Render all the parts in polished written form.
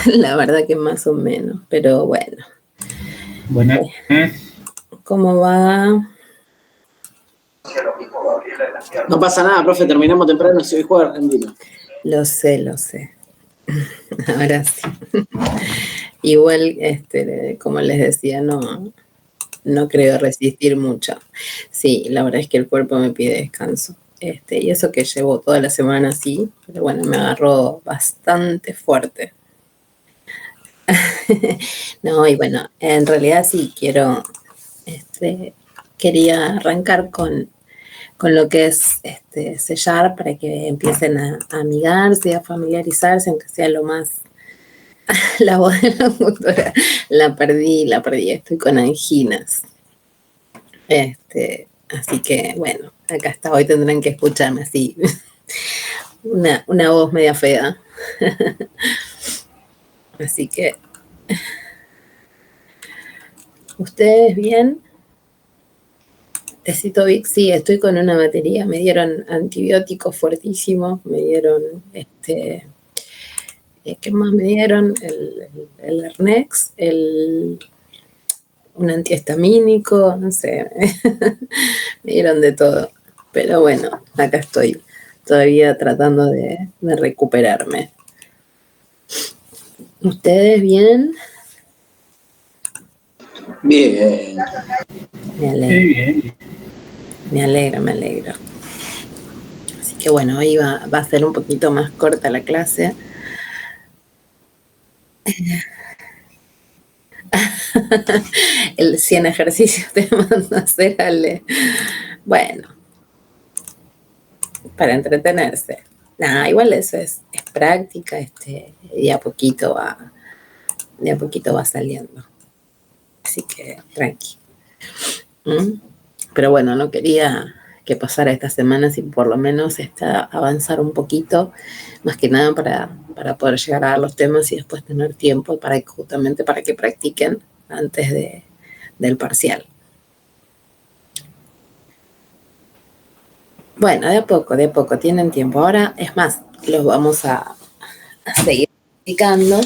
La verdad que más o menos, pero bueno. Buenas. ¿Cómo va? No pasa nada, profe, terminamos temprano si hoy juega Argentina. Lo sé. Ahora sí. Igual, como les decía, no creo resistir mucho. Sí, la verdad es que el cuerpo me pide descanso. Y eso que llevo toda la semana así, pero bueno, me agarró bastante fuerte. No, y bueno, en realidad sí quería arrancar con lo que es sellar para que empiecen a amigarse, a familiarizarse, aunque sea lo más. La voz de la locutora la perdí, estoy con anginas. Así que bueno, acá está, hoy tendrán que escucharme así, una voz media fea. Así que, ¿ustedes bien? Tecito Vic, sí, estoy con una batería, me dieron antibióticos fuertísimos, me dieron, ¿qué más me dieron? El Hernex, un antihistamínico, no sé, me dieron de todo. Pero bueno, acá estoy todavía tratando de recuperarme. ¿Ustedes bien? Bien. Me alegro. Me alegro. Así que bueno, hoy va a ser un poquito más corta la clase. El 100 ejercicios te mando a hacer, Ale. Bueno, para entretenerse. Nah, igual eso es práctica, de a poquito va saliendo. Así que tranqui. Pero bueno, no quería que pasara esta semana sin por lo menos avanzar un poquito, más que nada para poder llegar a dar los temas y después tener tiempo justamente para que practiquen antes del parcial. Bueno, de a poco, tienen tiempo. Ahora, es más, los vamos a seguir practicando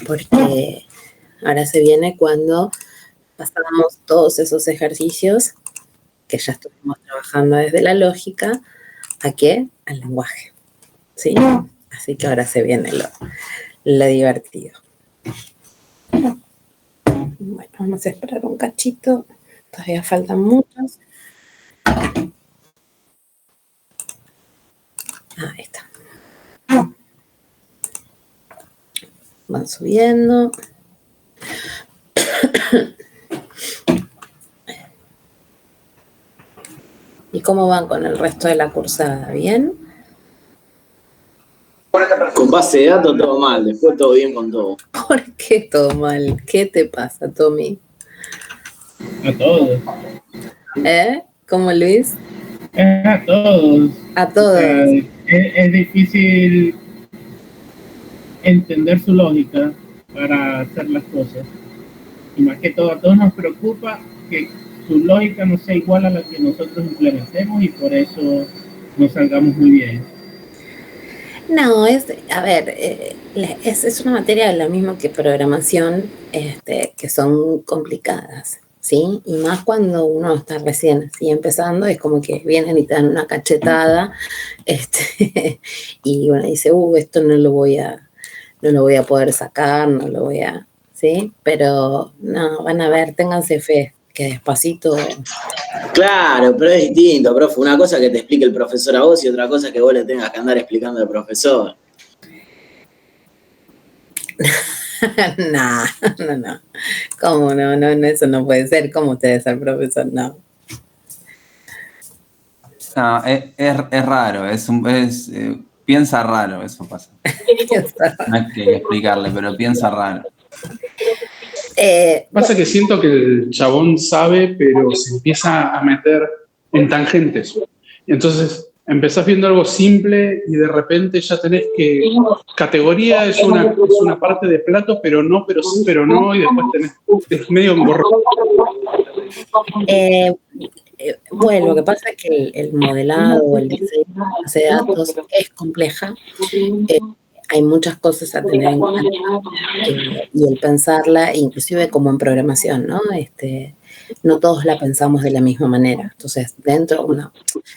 porque ahora se viene cuando pasamos todos esos ejercicios que ya estuvimos trabajando desde la lógica, ¿a qué? Al lenguaje, ¿sí? Así que ahora se viene lo divertido. Bueno, vamos a esperar un cachito, todavía faltan muchos. Ahí está. Van subiendo. ¿Y cómo van con el resto de la cursada? ¿Bien? Con base de datos todo mal, después todo bien con todo. ¿Por qué todo mal? ¿Qué te pasa, Tommy? A todos. ¿Cómo, Luis? A todos. A todos. Es difícil entender su lógica para hacer las cosas. Y más que todo, a todos nos preocupa que su lógica no sea igual a la que nosotros implementemos y por eso no salgamos muy bien. No, es una materia de lo mismo que programación, que son complicadas, ¿sí? Y más cuando uno está recién así empezando, es como que vienen y te dan una cachetada, y uno dice, esto no lo voy a poder sacar, no lo voy a, ¿sí? Pero no, van a ver, ténganse fe, que despacito. Claro, pero es distinto, profe. Una cosa que te explique el profesor a vos y otra cosa que vos le tengas que andar explicando al profesor. No. ¿Cómo no? No, eso no puede ser. ¿Cómo ustedes ser profesor? No. No, es raro, piensa raro, eso pasa. No es que explicarle, pero piensa raro. Pasa que siento que el chabón sabe, pero se empieza a meter en tangentes. Entonces empezás viendo algo simple y de repente ya tenés que... Categoría es una parte de plato, pero no, pero sí, pero no, y después tenés... Es medio engorroso. Bueno, lo que pasa es que el modelado o el diseño de base de datos es compleja. hay muchas cosas a tener en cuenta y el pensarla, inclusive como en programación, ¿no? No todos la pensamos de la misma manera. Entonces,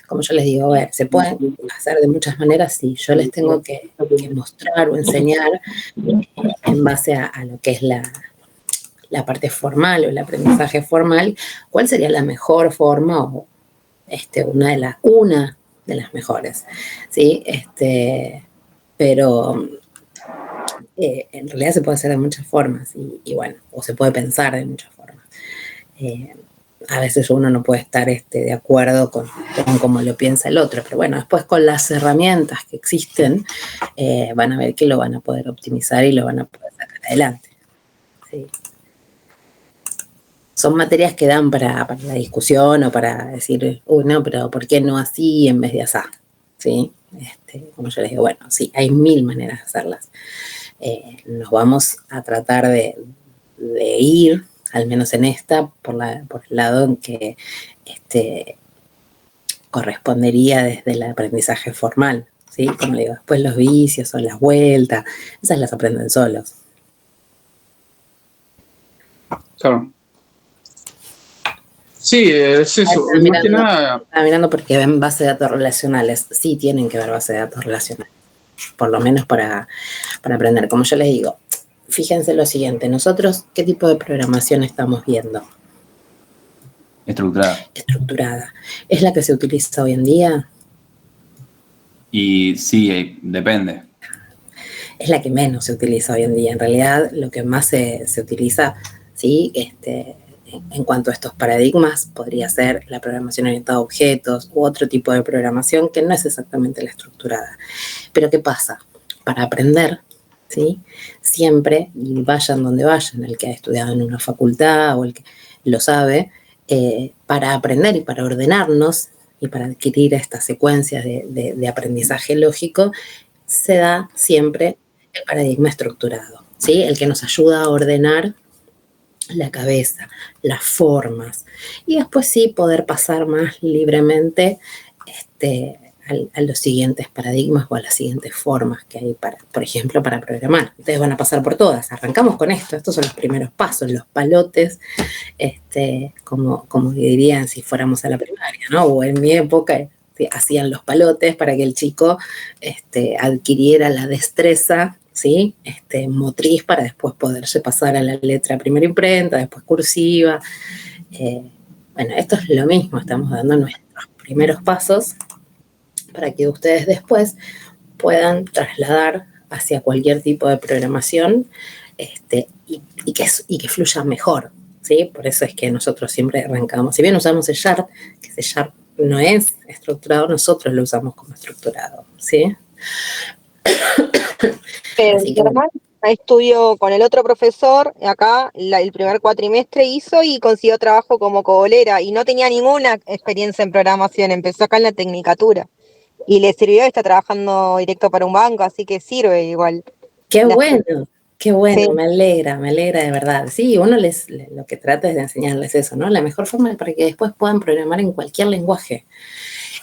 como yo les digo, a ver, se puede hacer de muchas maneras, sí. Yo les tengo que mostrar o enseñar en base a lo que es la parte formal o el aprendizaje formal, cuál sería la mejor forma o una de las mejores, ¿sí? Pero en realidad se puede hacer de muchas formas y bueno, o se puede pensar de muchas formas. A veces uno no puede estar de acuerdo con cómo lo piensa el otro, pero bueno, después con las herramientas que existen, van a ver que lo van a poder optimizar y lo van a poder sacar adelante. ¿Sí? Son materias que dan para la discusión o para decir, no, pero ¿por qué no así en vez de así? ¿Sí? Como yo les digo, bueno, sí, hay 1000 maneras de hacerlas. Nos vamos a tratar de ir, al menos en esta, por el lado en que correspondería desde el aprendizaje formal, ¿sí? Como le digo, después los vicios o las vueltas, esas las aprenden solos. Claro. Sí, es eso. Más que nada. Estaba mirando porque ven bases de datos relacionales. Sí tienen que ver bases de datos relacionales. Por lo menos para aprender. Como yo les digo, fíjense lo siguiente. Nosotros, ¿qué tipo de programación estamos viendo? Estructurada. ¿Es la que se utiliza hoy en día? Y sí, depende. Es la que menos se utiliza hoy en día. En realidad, lo que más se utiliza, ¿sí? En cuanto a estos paradigmas, podría ser la programación orientada a objetos u otro tipo de programación que no es exactamente la estructurada. Pero ¿qué pasa? Para aprender, ¿sí? Siempre, y vayan donde vayan, el que ha estudiado en una facultad o el que lo sabe, para aprender y para ordenarnos y para adquirir estas secuencias de aprendizaje lógico, se da siempre el paradigma estructurado, ¿sí? El que nos ayuda a ordenar la cabeza, las formas, y después sí poder pasar más libremente a los siguientes paradigmas o a las siguientes formas que hay, por ejemplo, para programar. Ustedes van a pasar por todas. Arrancamos con estos son los primeros pasos, los palotes, como dirían si fuéramos a la primaria, ¿no? O en mi época hacían los palotes para que el chico adquiriera la destreza, ¿sí? Motriz para después poderse pasar a la letra primera imprenta, después cursiva. Bueno, esto es lo mismo, estamos dando nuestros primeros pasos para que ustedes después puedan trasladar hacia cualquier tipo de programación y que fluya mejor, ¿sí? Por eso es que nosotros siempre arrancamos, si bien usamos el Sharp, que ese Sharp no es estructurado, nosotros lo usamos como estructurado, ¿sí? Normal, estudió con el otro profesor, acá el primer cuatrimestre hizo y consiguió trabajo como cobolera y no tenía ninguna experiencia en programación, empezó acá en la tecnicatura y le sirvió, está trabajando directo para un banco, así que sirve igual. Qué bueno, sí. Me alegra de verdad. Sí, uno lo que trata es de enseñarles eso, ¿no? La mejor forma es para que después puedan programar en cualquier lenguaje.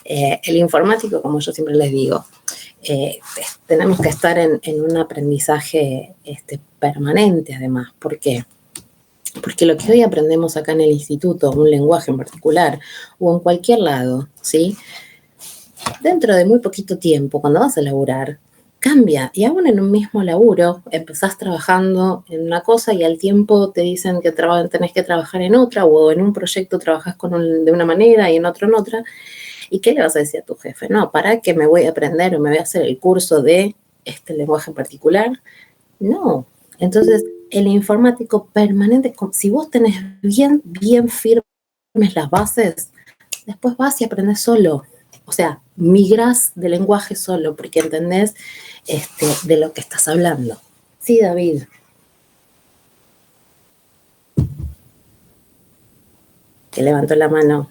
El informático, como yo siempre les digo, tenemos que estar en un aprendizaje permanente, además. ¿Por qué? Porque lo que hoy aprendemos acá en el instituto, un lenguaje en particular, o en cualquier lado, ¿sí? Dentro de muy poquito tiempo, cuando vas a laburar, cambia. Y aún en un mismo laburo, empezás trabajando en una cosa y al tiempo te dicen que tenés que trabajar en otra, o en un proyecto trabajás de una manera y en otro en otra. ¿Y qué le vas a decir a tu jefe? No, ¿para qué me voy a aprender o me voy a hacer el curso de este lenguaje en particular? No. Entonces, el informático permanente, si vos tenés bien firmes las bases, después vas y aprendés solo. O sea, migrás de lenguaje solo porque entendés de lo que estás hablando. Sí, David. Que levantó la mano.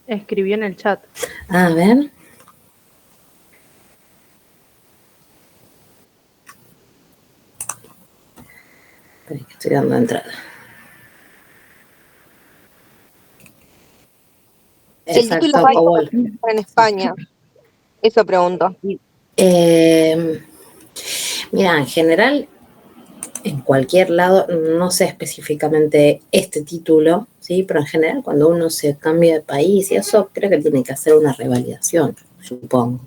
Escribió en el chat. A ver. Espera que estoy dando entrada. Si el título va en España, eso pregunto. Mira, en general, en cualquier lado, no sé específicamente este título, ¿sí? Pero en general cuando uno se cambia de país y eso, creo que tiene que hacer una revalidación, supongo.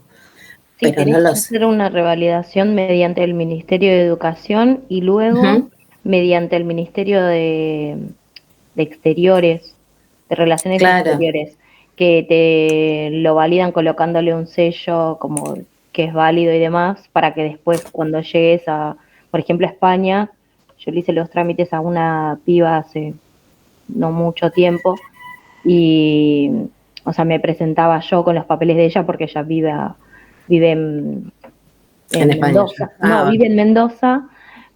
Sí, Pero tenés no lo que sé. hacer una revalidación mediante el Ministerio de Educación y luego mediante el Ministerio de Exteriores, de Relaciones Claro, Exteriores, que te lo validan colocándole un sello como que es válido y demás, para que después cuando llegues a, por ejemplo, a España, yo le hice los trámites a una piba hace no mucho tiempo y, o sea, me presentaba yo con los papeles de ella porque ella vive en en España. Mendoza. No, Bueno, vive en Mendoza,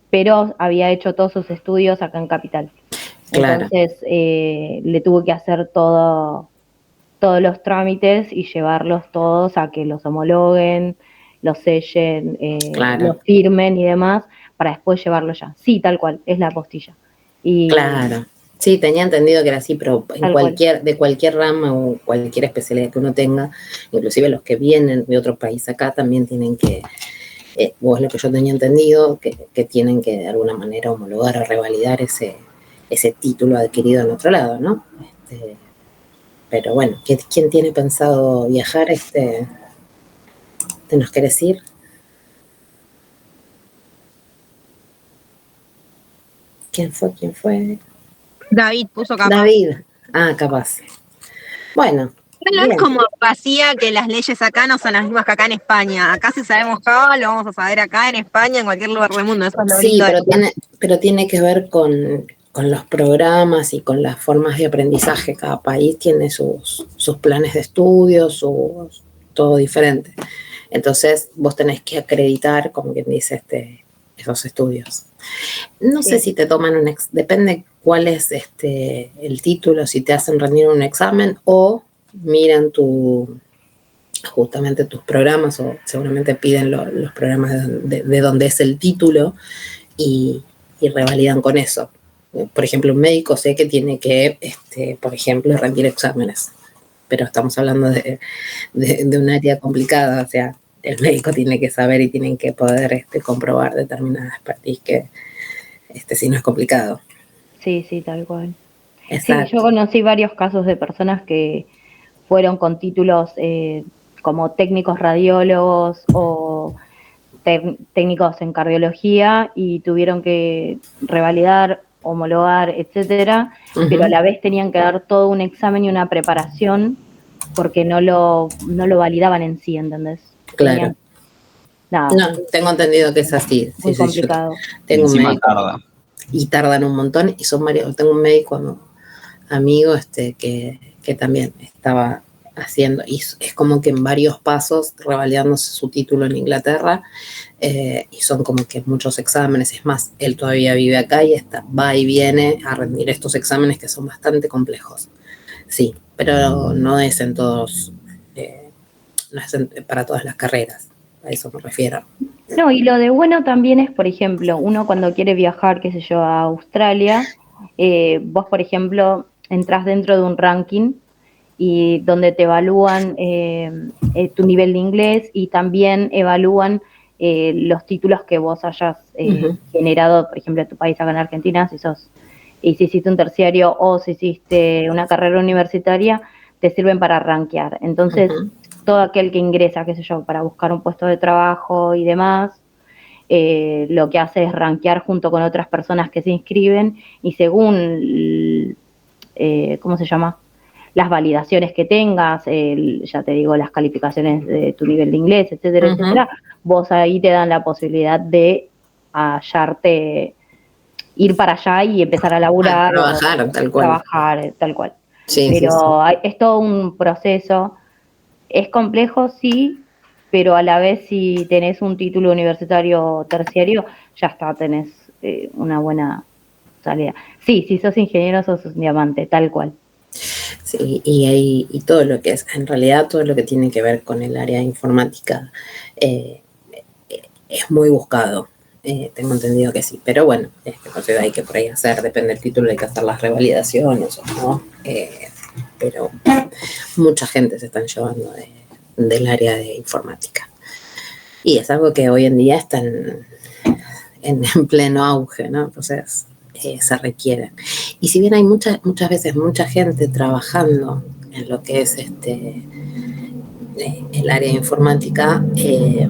pero había hecho todos sus estudios acá en Capital. claro, Entonces le tuve que hacer todos los trámites y llevarlos todos a que los homologuen, los sellen, claro, los firmen y demás, para después llevarlo ya. Sí, tal cual, es la apostilla. Y claro. Sí, tenía entendido que era así, pero en tal cual. de cualquier rama o cualquier especialidad que uno tenga, inclusive los que vienen de otro país acá también tienen que, o es lo que yo tenía entendido, que tienen que de alguna manera homologar o revalidar ese título adquirido en otro lado, ¿no? Pero bueno, ¿quién tiene pensado viajar? ¿Te nos querés ir? ¿Quién fue? David puso capaz. David. Ah, capaz. Bueno, No es bien. como vacía que las leyes acá no son las mismas que acá en España. Acá si sabemos Java, lo vamos a saber acá en España, en cualquier lugar del mundo. Eso es lo Sí, lindo de pero tiene que ver con los programas y con las formas de aprendizaje. Cada país tiene sus planes de estudio, todo diferente. Entonces, vos tenés que acreditar, como quien dice, esos estudios. No sé si te toman depende cuál es el título, si te hacen rendir un examen o miran justamente tus programas, o seguramente piden los programas de donde es el título y revalidan con eso. Por ejemplo, un médico sé que tiene que, por ejemplo, rendir exámenes, pero estamos hablando de un área complicada, o sea, el médico tiene que saber y tienen que poder comprobar determinadas expertise que si no es complicado. Sí, sí, tal cual. Exacto. Sí, yo conocí varios casos de personas que fueron con títulos como técnicos radiólogos o técnicos en cardiología y tuvieron que revalidar, homologar, etcétera, pero a la vez tenían que dar todo un examen y una preparación porque no lo validaban en sí, ¿entendés? Claro. Nada. No, tengo entendido que es así. Muy complicado. Tengo un médico. Tarda. Y tardan un montón y son varios. Tengo un médico amigo que también estaba haciendo, y es como que en varios pasos revalidándose su título en Inglaterra, y son como que muchos exámenes. Es más, él todavía vive acá y va y viene a rendir estos exámenes que son bastante complejos. Sí, pero no es en todos, no es para todas las carreras, a eso me refiero. No, y lo de bueno también es, por ejemplo, uno cuando quiere viajar, qué sé yo, a Australia, vos, por ejemplo, entras dentro de un ranking y donde te evalúan tu nivel de inglés y también evalúan los títulos que vos hayas generado, por ejemplo, en tu país, acá en Argentina, si hiciste un terciario o si hiciste una carrera universitaria, te sirven para rankear. Entonces, todo aquel que ingresa, qué sé yo, para buscar un puesto de trabajo y demás, lo que hace es rankear junto con otras personas que se inscriben y según, ¿cómo se llama? Las validaciones que tengas, ya te digo, las calificaciones de tu nivel de inglés, etcétera, etcétera, vos ahí te dan la posibilidad de hallarte, ir para allá y empezar a laburar. Trabajar, tal cual. Trabajar, tal cual. Sí, pero es todo un proceso. Es complejo, sí, pero a la vez si tenés un título universitario terciario, ya está, tenés una buena salida. Sí, si sos ingeniero, sos un diamante, tal cual. Sí, y todo lo que es, en realidad todo lo que tiene que ver con el área informática es muy buscado. Tengo entendido que sí, pero bueno, entonces hay que por ahí hacer, depende del título, hay que hacer las revalidaciones, ¿no? Pero mucha gente se están llevando del área de informática. Y es algo que hoy en día está en pleno auge, ¿no? Entonces se requieren. Y si bien hay muchas veces mucha gente trabajando en lo que es el área de informática, hay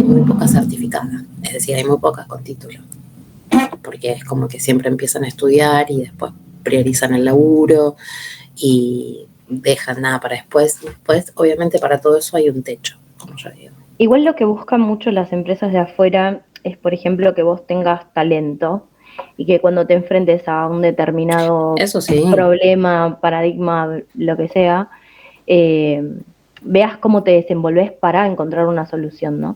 muy pocas certificadas, es decir, hay muy pocas con título, porque es como que siempre empiezan a estudiar y después priorizan el laburo y dejan nada para después. Después, obviamente, para todo eso hay un techo, como yo digo. Igual lo que buscan mucho las empresas de afuera es, por ejemplo, que vos tengas talento y que cuando te enfrentes a un determinado Eso sí. problema, paradigma, lo que sea, veas cómo te desenvolves para encontrar una solución, ¿no?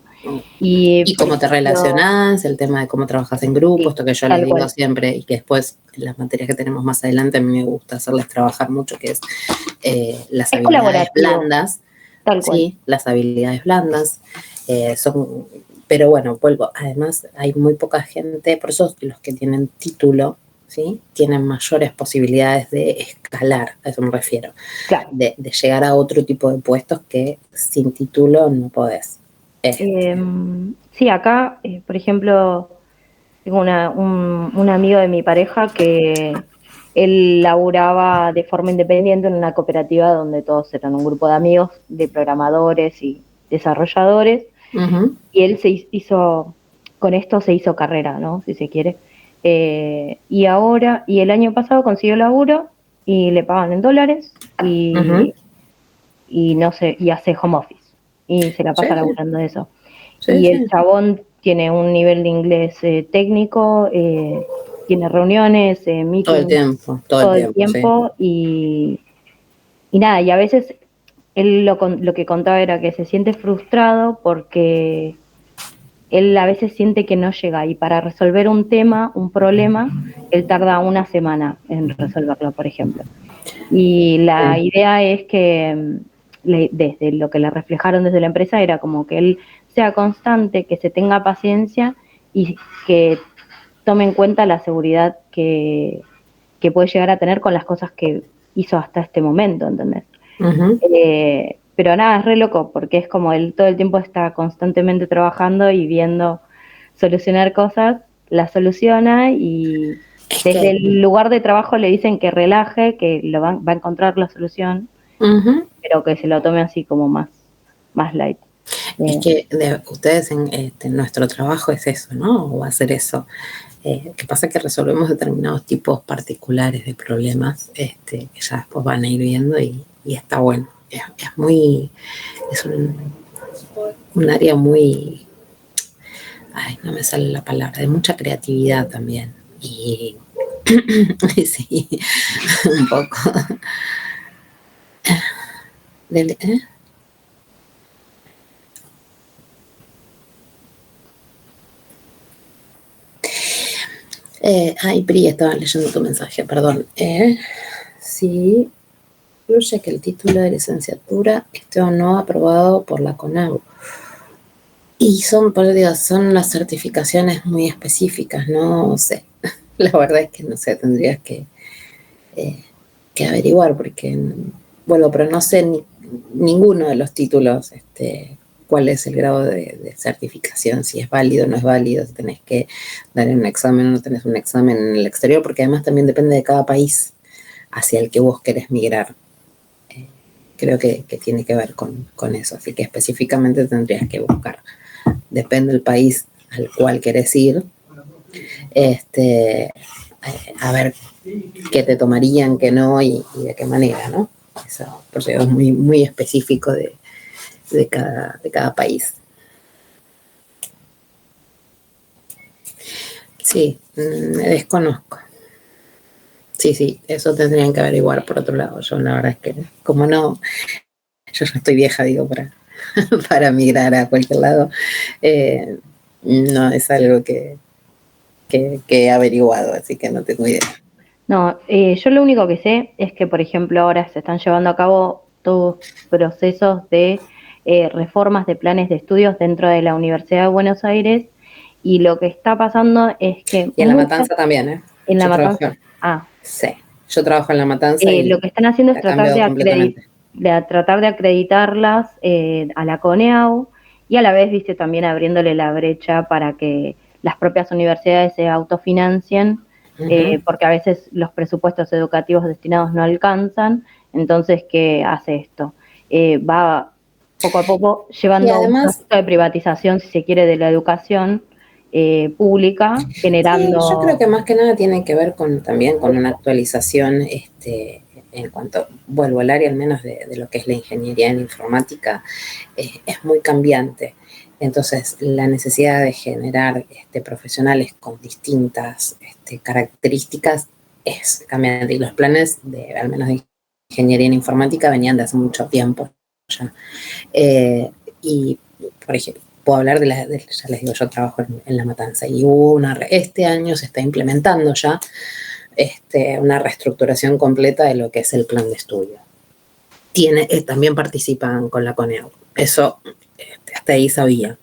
Y cómo te relacionás, el tema de cómo trabajas en grupo, Sí, esto que yo tal les digo cual. siempre, y que después en las materias que tenemos más adelante a mí me gusta hacerles trabajar mucho, que es las Es habilidades colaborativo, blandas. tal cual. Sí, las habilidades blandas son, pero bueno, vuelvo, además hay muy poca gente, por eso los que tienen título, ¿sí? Tienen mayores posibilidades de escalar, a eso me refiero, Claro. de llegar a otro tipo de puestos que sin título no podés. Sí, acá, por ejemplo, tengo un amigo de mi pareja que él laburaba de forma independiente en una cooperativa donde todos eran un grupo de amigos, de programadores y desarrolladores, y él con esto se hizo carrera, ¿no? Si se quiere. Y el año pasado consiguió laburo y le pagan en dólares y no sé, y hace home office y se la pasa laburando de eso. Y el chabón tiene un nivel de inglés técnico, tiene reuniones, meetings todo el tiempo, sí. Y nada, y a veces él lo que contaba era que se siente frustrado porque él a veces siente que no llega y para resolver un problema, él tarda una semana en resolverlo, por ejemplo. Y la idea es que desde lo que le reflejaron desde la empresa era como que él sea constante, que se tenga paciencia y que tome en cuenta la seguridad que puede llegar a tener con las cosas que hizo hasta este momento, ¿entendés? Pero nada, es re loco, porque es como él todo el tiempo está constantemente trabajando y viendo solucionar cosas, las soluciona y desde el lugar de trabajo le dicen que relaje, que va a encontrar la solución, pero que se lo tome así como más light. Es que ustedes en nuestro trabajo es eso, ¿no? O hacer eso. Que pasa que resolvemos determinados tipos particulares de problemas que ya después van a ir viendo y está bueno. Es un área muy, no me sale la palabra, de mucha creatividad también. Y sí, un poco. Pri, estaba leyendo tu mensaje, perdón. Sí, incluye que el título de licenciatura esté o no aprobado por la CONAU. Y son las certificaciones muy específicas, no sé. La verdad es que no sé, tendrías que averiguar, porque, bueno, pero no sé ninguno de los títulos, cuál es el grado de certificación, si es válido o no es válido, si tenés que dar un examen o no tenés un examen en el exterior, porque además también depende de cada país hacia el que vos querés migrar. Creo que tiene que ver con eso, así que específicamente tendrías que buscar. Depende del país al cual querés ir, a ver qué te tomarían, qué no y de qué manera, ¿no? Eso, porque es muy, muy específico de cada país. Sí, me desconozco. Sí, eso tendrían que averiguar por otro lado. Yo la verdad es que, como no, yo ya estoy vieja, digo, para migrar a cualquier lado, no es algo que he averiguado, así que no tengo idea. No, yo lo único que sé es que, por ejemplo, ahora se están llevando a cabo todos procesos de reformas de planes de estudios dentro de la Universidad de Buenos Aires y lo que está pasando es que... Y en La Matanza también, ¿eh? En La Matanza. Sí, yo trabajo en La Matanza y lo que están haciendo es tratar de acreditarlas a la CONEAU y a la vez, viste, también abriéndole la brecha para que las propias universidades se autofinancien, porque a veces los presupuestos educativos destinados no alcanzan. Entonces, ¿qué hace esto? Va poco a poco llevando a un proceso de privatización, si se quiere, de la educación pública, generando... Sí, yo creo que más que nada tiene que ver también con una actualización en cuanto, vuelvo al área al menos de lo que es la ingeniería en informática, es muy cambiante. Entonces, la necesidad de generar profesionales con distintas características es cambiante. Y los planes, al menos de ingeniería en informática, venían de hace mucho tiempo ya. Y, por ejemplo, puedo hablar ya les digo, yo trabajo en La Matanza y hubo este año se está implementando ya una reestructuración completa de lo que es el plan de estudio. También participan con la CONEAU. Eso hasta ahí sabía.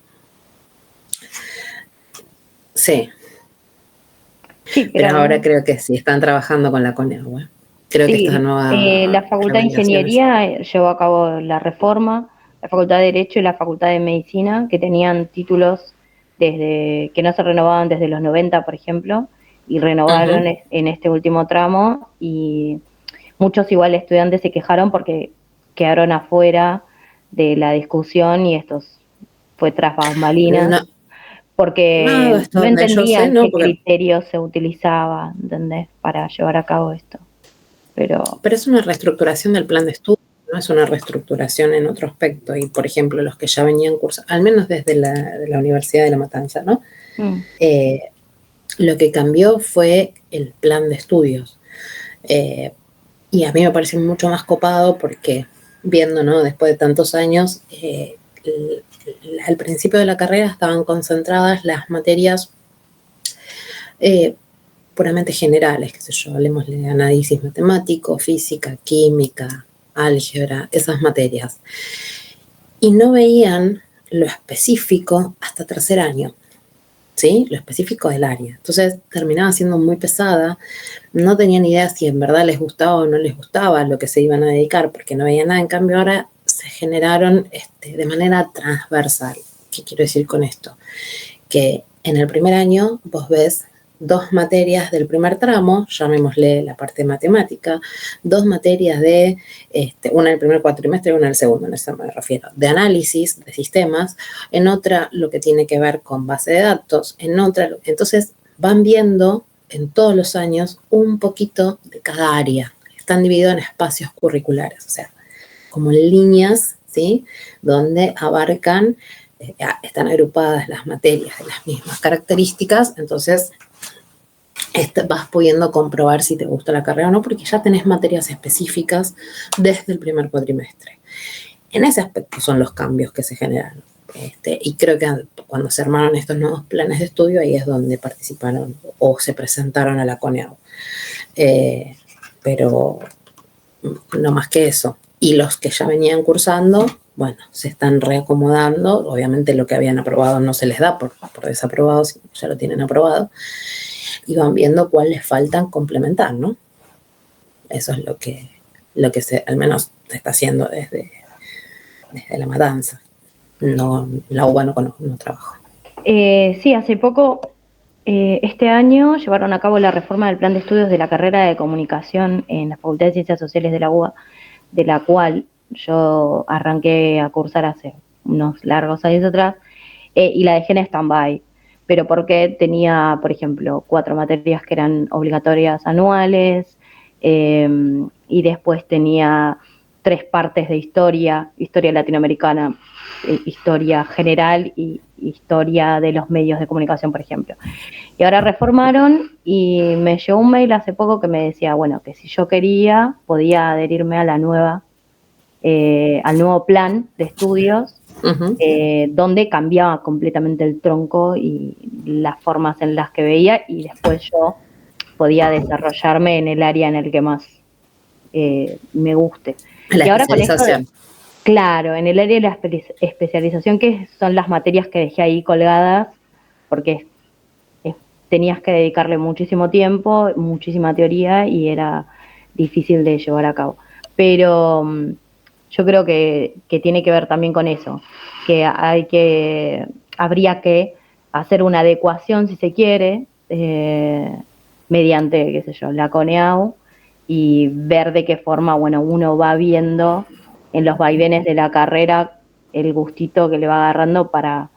Sí. Sí, pero ahora creo que sí, están trabajando con la CONEAU. Creo que esta nueva... la Facultad de Ingeniería llevó a cabo la reforma, la Facultad de Derecho y la Facultad de Medicina, que tenían títulos que no se renovaban desde los 90, por ejemplo, y renovaron en este último tramo, y muchos igual estudiantes se quejaron porque quedaron afuera de la discusión, y esto fue tras bambalinas, porque no entendían qué criterio se utilizaba, ¿entendés?, para llevar a cabo esto. Pero es una reestructuración del plan de estudio, no es una reestructuración en otro aspecto. Y, por ejemplo, los que ya venían cursando, al menos desde la Universidad de La Matanza, ¿no? Lo que cambió fue el plan de estudios. Y a mí me parece mucho más copado porque, viendo, ¿no?, después de tantos años, al principio de la carrera estaban concentradas las materias puramente generales, qué sé yo, hablemos de análisis matemático, física, química, álgebra, esas materias. Y no veían lo específico hasta tercer año, ¿sí? Lo específico del área. Entonces terminaba siendo muy pesada, no tenían idea si en verdad les gustaba o no les gustaba lo que se iban a dedicar, porque no veían nada. En cambio ahora se generaron de manera transversal. ¿Qué quiero decir con esto? Que en el primer año vos ves 2 materias del primer tramo, llamémosle la parte de matemática, 2 materias una del primer cuatrimestre y una del segundo, en eso me refiero, de análisis de sistemas, en otra lo que tiene que ver con base de datos, en otra, entonces van viendo en todos los años un poquito de cada área, están divididos en espacios curriculares, o sea, como líneas, ¿sí?, donde abarcan, están agrupadas las materias de las mismas características, entonces vas pudiendo comprobar si te gusta la carrera o no, porque ya tenés materias específicas desde el primer cuatrimestre. En ese aspecto son los cambios que se generaron. Y creo que cuando se armaron estos nuevos planes de estudio, ahí es donde participaron o se presentaron a la CONEAU. Pero no más que eso. Y los que ya venían cursando, bueno, se están reacomodando. Obviamente lo que habían aprobado no se les da por desaprobado, ya lo tienen aprobado. Y van viendo cuál les faltan complementar, ¿no? Eso es lo que al menos se está haciendo desde La Matanza. No, la UBA no trabajo. Sí, hace poco, este año, llevaron a cabo la reforma del plan de estudios de la carrera de comunicación en la Facultad de Ciencias Sociales de la UBA, de la cual yo arranqué a cursar hace unos largos años atrás, y la dejé en stand-by. Pero porque tenía, por ejemplo, 4 materias que eran obligatorias anuales, y después tenía 3 partes de historia latinoamericana, historia general y historia de los medios de comunicación, por ejemplo. Y ahora reformaron y me llegó un mail hace poco que me decía, bueno, que si yo quería, podía adherirme a la nueva, al nuevo plan de estudios, donde cambiaba completamente el tronco y las formas en las que veía, y después yo podía desarrollarme en el área en el que más me guste. La y ahora especialización. Con esto, claro, en el área de la especialización, que son las materias que dejé ahí colgadas, porque tenías que dedicarle muchísimo tiempo, muchísima teoría, y era difícil de llevar a cabo. Pero yo creo que tiene que ver también con eso, que habría que hacer una adecuación, si se quiere, mediante, qué sé yo, la CONEAU, y ver de qué forma, bueno, uno va viendo en los vaivenes de la carrera el gustito que le va agarrando para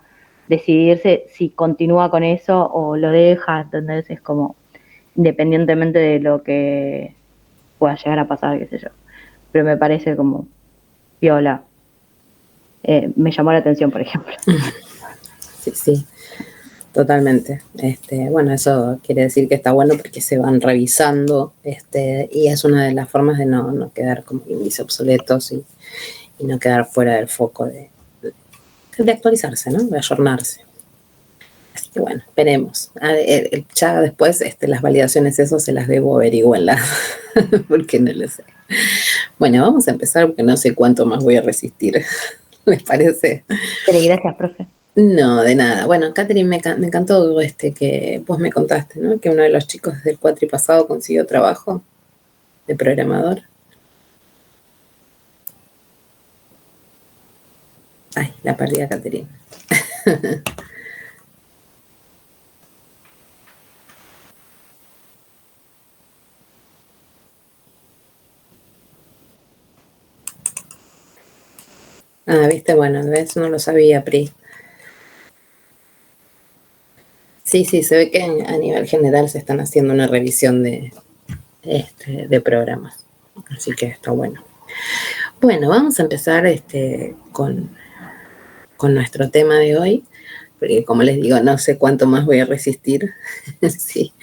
decidirse si continúa con eso o lo deja. Entonces es como, independientemente de lo que pueda llegar a pasar, qué sé yo. Pero me parece como piola. Me llamó la atención, por ejemplo. Sí, totalmente. Bueno, eso quiere decir que está bueno porque se van revisando, y es una de las formas de no quedar, como quien dice, obsoletos y no quedar fuera del foco de actualizarse, ¿no? De ayornarse. Así que bueno, veremos. Ya después las validaciones, eso se las debo averiguar, porque no lo sé. Bueno, vamos a empezar porque no sé cuánto más voy a resistir. ¿Les parece? Gracias, profe. No, de nada. Bueno, Catherine, me encantó que vos me contaste, ¿no? Que uno de los chicos del cuatri pasado consiguió trabajo de programador. Ay, la perdí a Catherine. Viste, bueno, ¿ves? No lo sabía, Pri. Sí, se ve que a nivel general se están haciendo una revisión de programas. Así que está bueno. Bueno, vamos a empezar con nuestro tema de hoy, porque como les digo, no sé cuánto más voy a resistir. Sí.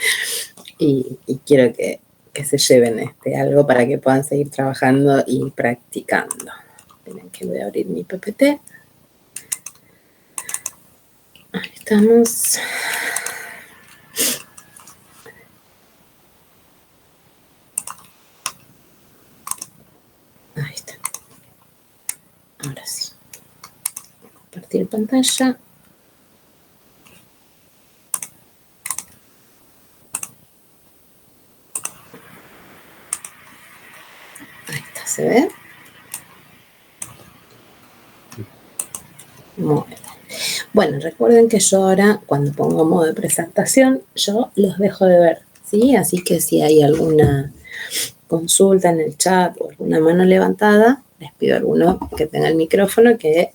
Y quiero que se lleven algo para que puedan seguir trabajando y practicando. Esperen que voy a abrir mi PPT. Ahí estamos. Ahí está. Ahora sí. Compartir pantalla. Ahí está, ¿se ve? Muy bien. Bueno, recuerden que yo ahora, cuando pongo modo de presentación, yo los dejo de ver, ¿sí? Así que si hay alguna consulta en el chat o alguna mano levantada, les pido a alguno que tenga el micrófono que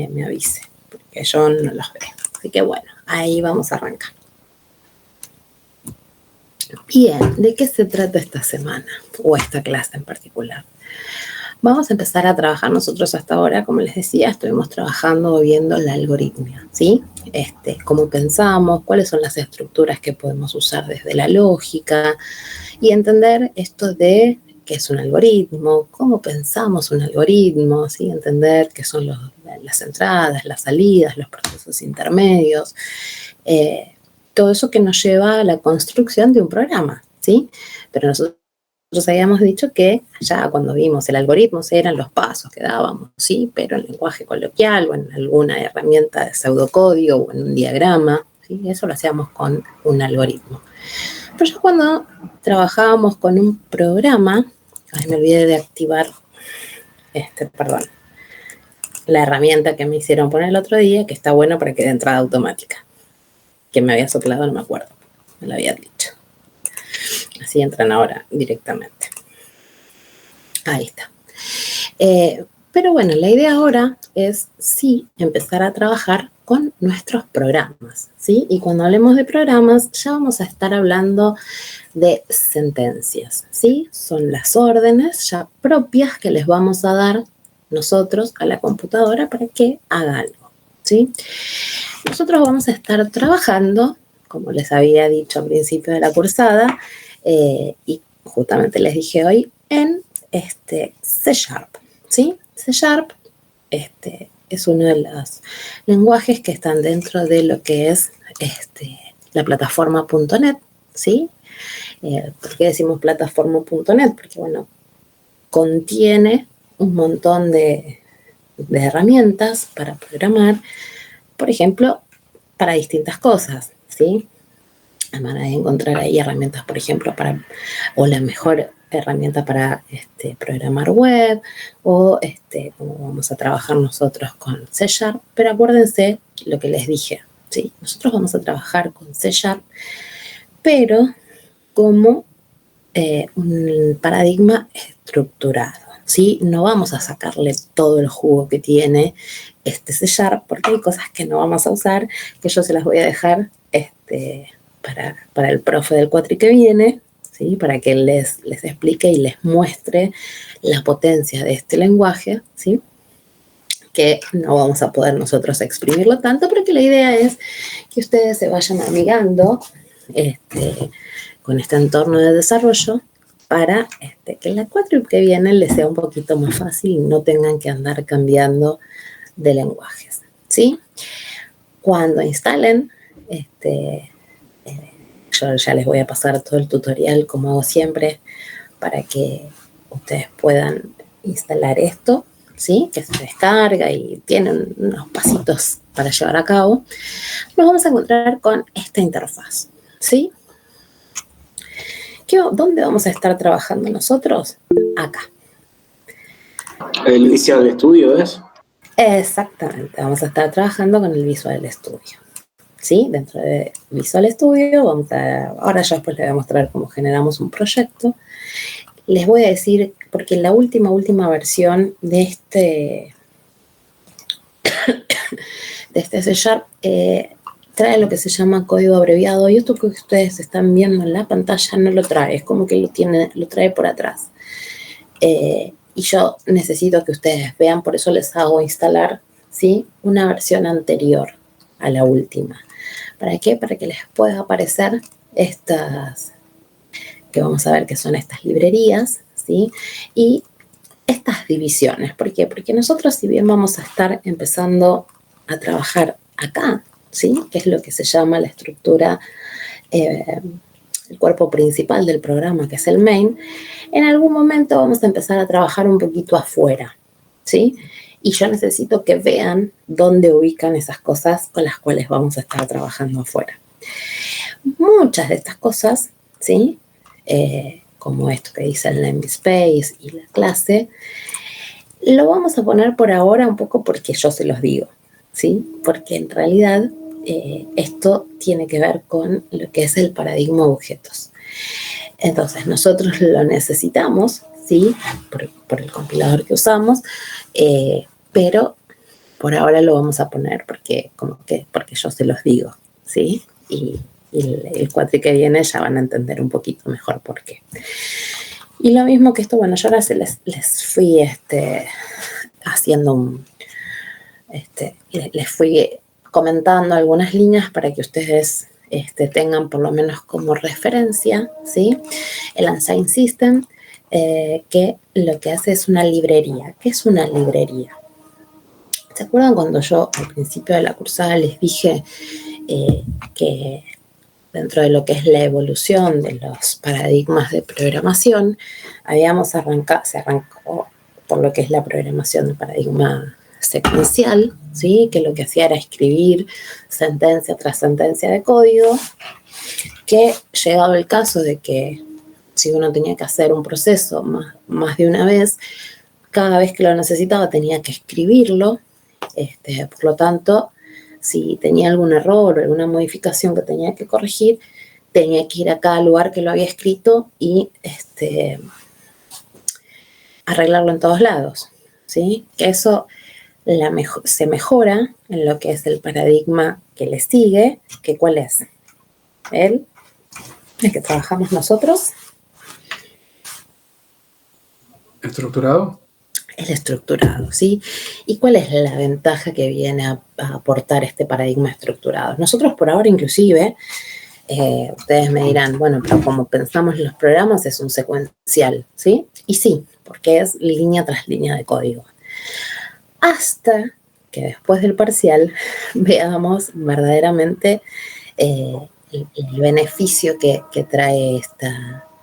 me avise, porque yo no los veo. Así que bueno, ahí vamos a arrancar. Bien, ¿de qué se trata esta semana o esta clase en particular? Vamos a empezar a trabajar nosotros hasta ahora, como les decía, estuvimos trabajando viendo la algoritmia, ¿sí? Cómo pensamos, cuáles son las estructuras que podemos usar desde la lógica y entender esto de qué es un algoritmo, cómo pensamos un algoritmo, ¿sí? Entender qué son las entradas, las salidas, los procesos intermedios, todo eso que nos lleva a la construcción de un programa, ¿sí? Pero nosotros habíamos dicho que ya cuando vimos el algoritmo eran los pasos que dábamos, ¿sí? Pero en lenguaje coloquial o en alguna herramienta de pseudocódigo o en un diagrama, ¿sí? Eso lo hacíamos con un algoritmo. Pero ya cuando trabajábamos con un programa, me olvidé de activar, la herramienta que me hicieron poner el otro día, que está bueno para que dé entrada automática, que me había soplado, no me acuerdo, me lo había dicho. Así entran ahora directamente. Ahí está. Pero bueno, la idea ahora es sí empezar a trabajar con nuestros programas, ¿sí? Y cuando hablemos de programas, ya vamos a estar hablando de sentencias, ¿sí? Son las órdenes ya propias que les vamos a dar nosotros a la computadora para que haga algo, ¿sí? Nosotros vamos a estar trabajando, como les había dicho al principio de la cursada, y justamente les dije hoy, en C#, ¿sí? C# es uno de los lenguajes que están dentro de lo que es la plataforma .NET, ¿sí? ¿Por qué decimos plataforma.net? Porque, bueno, contiene un montón de herramientas para programar, por ejemplo, para distintas cosas, ¿sí? Van a encontrar ahí herramientas, por ejemplo, o la mejor herramienta para programar web o como vamos a trabajar nosotros con C#, pero acuérdense lo que les dije, ¿sí? Nosotros vamos a trabajar con C#, pero como un paradigma estructurado, ¿sí? No vamos a sacarle todo el jugo que tiene C# porque hay cosas que no vamos a usar, que yo se las voy a dejar para el profe del cuatri que viene, ¿sí? Para que les explique y les muestre la potencia de este lenguaje, ¿sí? Que no vamos a poder nosotros exprimirlo tanto, porque la idea es que ustedes se vayan amigando con este entorno de desarrollo para que la cuatri que viene les sea un poquito más fácil y no tengan que andar cambiando de lenguajes, ¿sí? Cuando instalen, yo ya les voy a pasar todo el tutorial como hago siempre para que ustedes puedan instalar esto, ¿sí? Que se descarga y tienen unos pasitos para llevar a cabo. Nos vamos a encontrar con esta interfaz, ¿sí? ¿Dónde vamos a estar trabajando nosotros? Acá. ¿El Visual Studio es? Exactamente, vamos a estar trabajando con el Visual Studio. ¿Sí? Dentro de Visual Studio, ahora ya después les voy a mostrar cómo generamos un proyecto. Les voy a decir, porque la última versión de C# trae lo que se llama código abreviado, y esto que ustedes están viendo en la pantalla no lo trae, es como que lo trae por atrás. Y yo necesito que ustedes vean, por eso les hago instalar, ¿sí? Una versión anterior a la última. ¿Para qué? Para que les pueda aparecer estas, que vamos a ver que son estas librerías, ¿sí? Y estas divisiones. ¿Por qué? Porque nosotros, si bien vamos a estar empezando a trabajar acá, ¿sí? Que es lo que se llama la estructura, el cuerpo principal del programa, que es el main, en algún momento vamos a empezar a trabajar un poquito afuera, ¿sí? Y yo necesito que vean dónde ubican esas cosas con las cuales vamos a estar trabajando afuera. Muchas de estas cosas, ¿sí? Como esto que dice el namespace y la clase, lo vamos a poner por ahora un poco porque yo se los digo, ¿sí? Porque en realidad esto tiene que ver con lo que es el paradigma objetos. Entonces, nosotros lo necesitamos, ¿sí? Por el compilador que usamos, pero por ahora lo vamos a poner porque yo se los digo, ¿sí? Y el cuatri que viene ya van a entender un poquito mejor por qué. Y lo mismo que esto, bueno, yo ahora les fui haciendo les fui comentando algunas líneas para que ustedes tengan por lo menos como referencia, ¿sí? El Unsigned System, que lo que hace es una librería. ¿Qué es una librería? ¿Se acuerdan cuando yo al principio de la cursada les dije que dentro de lo que es la evolución de los paradigmas de programación, se arrancó por lo que es la programación de paradigma secuencial, ¿sí? Que lo que hacía era escribir sentencia tras sentencia de código, que llegado el caso de que si uno tenía que hacer un proceso más de una vez, cada vez que lo necesitaba tenía que escribirlo, por lo tanto, si tenía algún error o alguna modificación que tenía que corregir, tenía que ir a cada lugar que lo había escrito y arreglarlo en todos lados, ¿sí? Que eso se mejora en lo que es el paradigma que le sigue, que ¿cuál es? El que trabajamos nosotros. ¿Estructurado? El estructurado, ¿sí? ¿Y cuál es la ventaja que viene a aportar este paradigma estructurado? Nosotros por ahora inclusive, ustedes me dirán, bueno, pero como pensamos en los programas es un secuencial, ¿sí? Y sí, porque es línea tras línea de código. Hasta que después del parcial veamos verdaderamente el beneficio que trae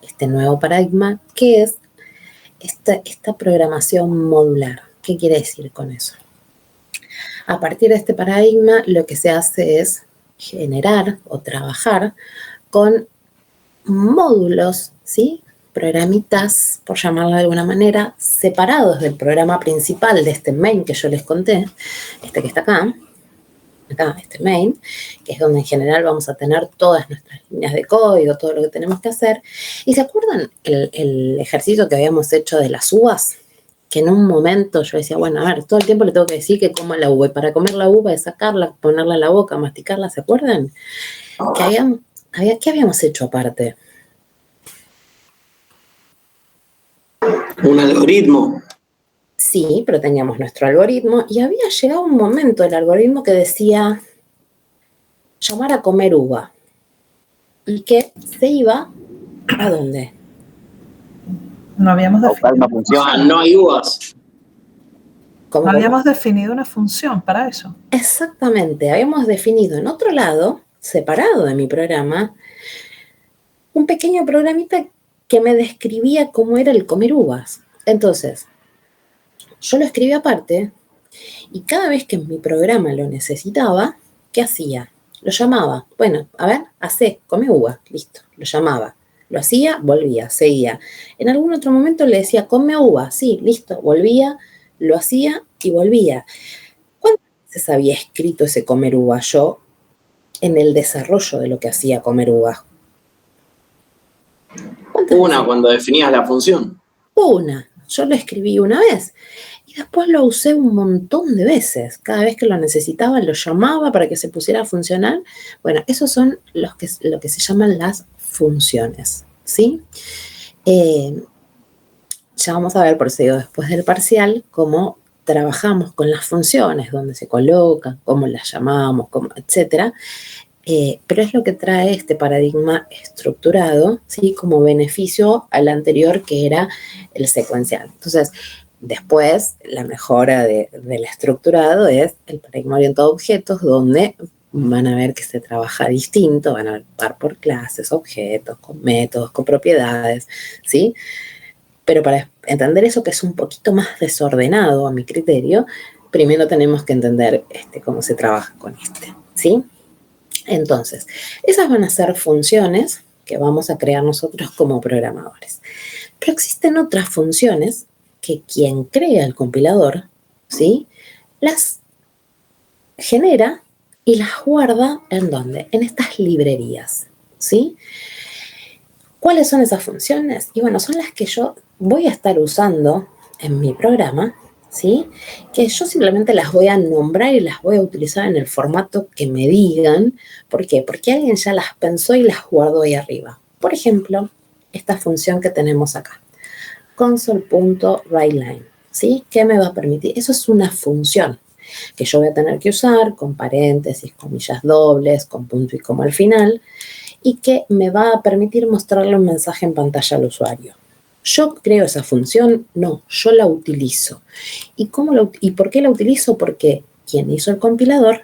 este nuevo paradigma, que es esta programación modular. ¿Qué quiere decir con eso? A partir de este paradigma, lo que se hace es generar o trabajar con módulos, ¿sí? programitas, por llamarlo de alguna manera, separados del programa principal de este main que yo les conté, este que está acá, este main, que es donde en general vamos a tener todas nuestras líneas de código, todo lo que tenemos que hacer. ¿Y se acuerdan el ejercicio que habíamos hecho de las uvas? Que en un momento yo decía, bueno, a ver, todo el tiempo le tengo que decir que coma la uva, y para comer la uva es sacarla, ponerla en la boca, masticarla, ¿se acuerdan? ¿Qué habíamos hecho aparte? Un algoritmo. Sí, pero teníamos nuestro algoritmo y había llegado un momento del algoritmo que decía llamar a comer uva y que se iba ¿a dónde? No habíamos definido una función. No hay uvas. No habíamos definido una función para eso. Exactamente, habíamos definido en otro lado, separado de mi programa, un pequeño programita que me describía cómo era el comer uvas. Entonces, yo lo escribí aparte y cada vez que mi programa lo necesitaba, ¿qué hacía? Lo llamaba. Bueno, a ver, come uva, listo, lo llamaba. Lo hacía, volvía, seguía. En algún otro momento le decía, come uva, sí, listo, volvía, lo hacía y volvía. ¿Cuántas veces había escrito ese comer uva yo en el desarrollo de lo que hacía comer uva? Una, cuando definías la función. Una. Yo lo escribí una vez y después lo usé un montón de veces. Cada vez que lo necesitaba, lo llamaba para que se pusiera a funcionar. Bueno, esos son lo que se llaman las funciones, ¿sí? Ya vamos a ver, por eso digo, después del parcial, cómo trabajamos con las funciones, dónde se colocan, cómo las llamamos, etcétera. Pero es lo que trae este paradigma estructurado, ¿sí? Como beneficio al anterior que era el secuencial. Entonces, después, la mejora del estructurado es el paradigma orientado a objetos, donde van a ver que se trabaja distinto, van a ver por clases, objetos, con métodos, con propiedades, ¿sí? Pero para entender eso que es un poquito más desordenado a mi criterio, primero tenemos que entender cómo se trabaja con ¿sí? Entonces, esas van a ser funciones que vamos a crear nosotros como programadores. Pero existen otras funciones que quien crea el compilador, ¿sí? Las genera y las guarda, ¿en dónde? En estas librerías, ¿sí? ¿Cuáles son esas funciones? Y bueno, son las que yo voy a estar usando en mi programa, ¿sí? Que yo simplemente las voy a nombrar y las voy a utilizar en el formato que me digan. ¿Por qué? Porque alguien ya las pensó y las guardó ahí arriba. Por ejemplo, esta función que tenemos acá, console.writeLine, ¿sí? ¿Qué me va a permitir? Eso es una función que yo voy a tener que usar con paréntesis, comillas dobles, con punto y coma al final, y que me va a permitir mostrarle un mensaje en pantalla al usuario. ¿Yo creo esa función? No, yo la utilizo. ¿Y por qué la utilizo? Porque quien hizo el compilador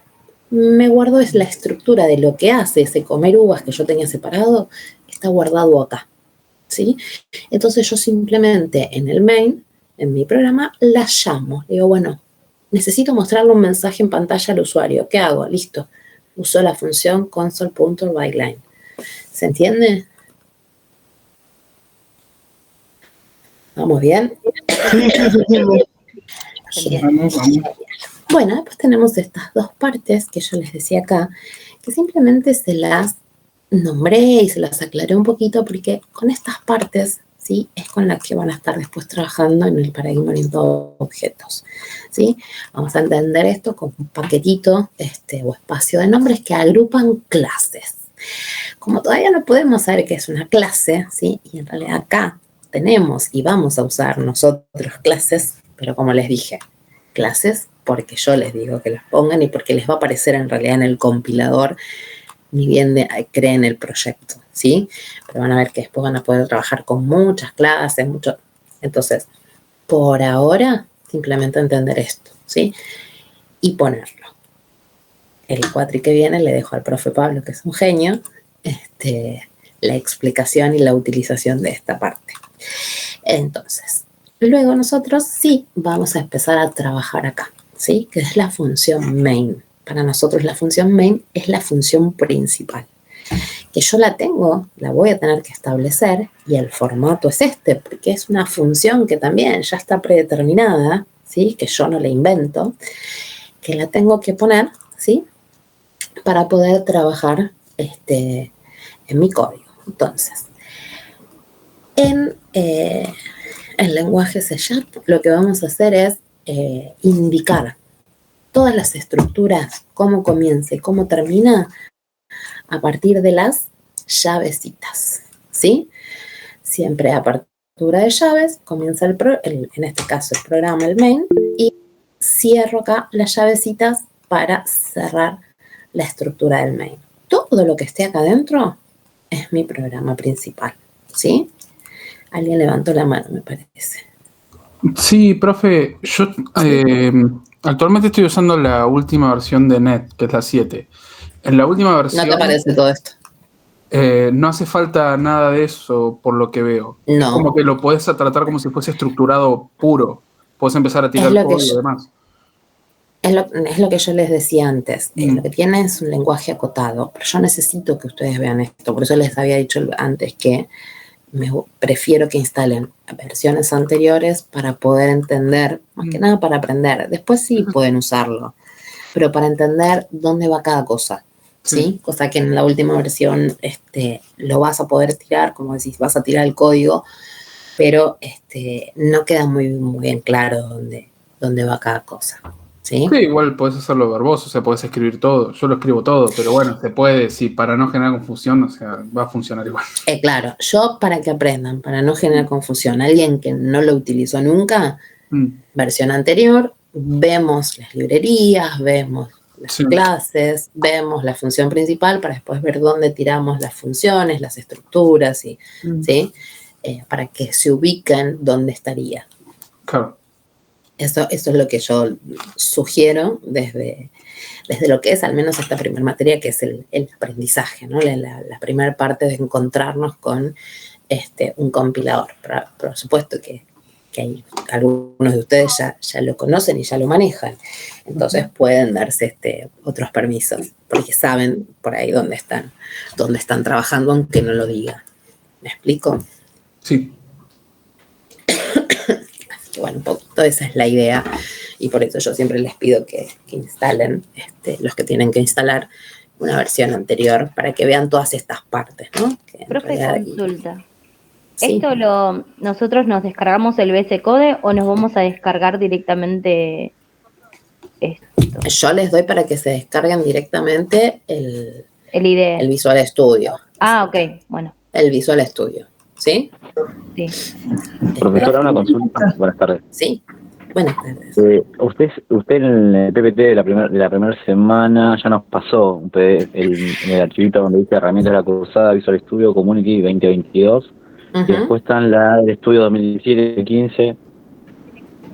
me guardó la estructura de lo que hace ese comer uvas que yo tenía separado, está guardado acá, ¿sí? Entonces yo simplemente en el main, en mi programa, la llamo. Le digo, bueno, necesito mostrarle un mensaje en pantalla al usuario. ¿Qué hago? Listo. Uso la función console.writeLine. ¿Se entiende? ¿Vamos bien? Sí, vamos. Bueno, después tenemos estas dos partes que yo les decía acá, que simplemente se las nombré y se las aclaré un poquito porque con estas partes, ¿sí? Es con las que van a estar después trabajando en el paradigma orientado a objetos, ¿sí? Vamos a entender esto como un paquetito o espacio de nombres que agrupan clases. Como todavía no podemos saber qué es una clase, ¿sí? Y en realidad acá tenemos y vamos a usar nosotros clases, pero como les dije, clases porque yo les digo que las pongan y porque les va a aparecer en realidad en el compilador, ni bien creen el proyecto, ¿sí? Pero van a ver que después van a poder trabajar con muchas clases, Entonces, por ahora, simplemente entender esto, ¿sí? Y ponerlo. El cuatri que viene le dejo al profe Pablo, que es un genio, la explicación y la utilización de esta parte. Entonces, luego nosotros sí vamos a empezar a trabajar acá, ¿sí? Que es la función main. Para nosotros la función main es la función principal. que yo la voy a tener que establecer y el formato es este, porque es una función que también ya está predeterminada, ¿sí? Que yo no la invento, que la tengo que poner, ¿sí? Para poder trabajar en mi código. Entonces, en el lenguaje C# lo que vamos a hacer es indicar todas las estructuras, cómo comienza y cómo termina, a partir de las llavecitas, ¿sí? Siempre a apertura de llaves, comienza en este caso el programa, el main, y cierro acá las llavecitas para cerrar la estructura del main. Todo lo que esté acá adentro es mi programa principal, ¿sí? Alguien levantó la mano, me parece. Sí, profe, yo actualmente estoy usando la última versión de NET, que es la 7. En la última versión... ¿No te parece todo esto? No hace falta nada de eso, por lo que veo. No. Es como que lo puedes tratar como si fuese estructurado puro. Puedes empezar a tirar código y demás. Es lo que yo les decía antes. Lo que tiene es un lenguaje acotado, pero yo necesito que ustedes vean esto. Por eso les había dicho antes que prefiero que instalen versiones anteriores para poder entender, más que nada para aprender. Después sí pueden usarlo, pero para entender dónde va cada cosa. ¿Sí? Cosa que en la última versión lo vas a poder tirar, como decís, vas a tirar el código, pero no queda muy bien claro dónde va cada cosa. ¿Sí? Sí, igual podés hacerlo verboso, o sea, podés escribir todo. Yo lo escribo todo, pero bueno, se puede, sí, para no generar confusión, o sea, va a funcionar igual. Claro, yo para que aprendan, para no generar confusión, alguien que no lo utilizó nunca, versión anterior, vemos las librerías, vemos las clases, vemos la función principal para después ver dónde tiramos las funciones, las estructuras, ¿sí? Para que se ubiquen dónde estaría. Claro. Eso es lo que yo sugiero desde lo que es al menos esta primera materia, que es el aprendizaje, ¿no? La primera parte de encontrarnos con un compilador. Por supuesto que hay algunos de ustedes ya lo conocen y ya lo manejan, entonces pueden darse otros permisos, porque saben por ahí dónde están trabajando, aunque no lo digan. ¿Me explico? Sí. Así que bueno, un poquito esa es la idea, y por eso yo siempre les pido que instalen, los que tienen que instalar, una versión anterior para que vean todas estas partes, ¿no? Profe, consulta. Sí. ¿Esto nosotros nos descargamos el VS Code o nos vamos a descargar directamente esto? Yo les doy para que se descarguen directamente el IDE. El Visual Studio. Ah, ok, bueno. El Visual Studio, ¿sí? Sí. Profesora, una consulta. Buenas tardes. Sí, buenas tardes. Usted en el PPT de la primera semana ya nos pasó un PDF, el archivito donde dice herramientas de la cursada Visual Studio Community 2022. Y después están el estudio 2017-15.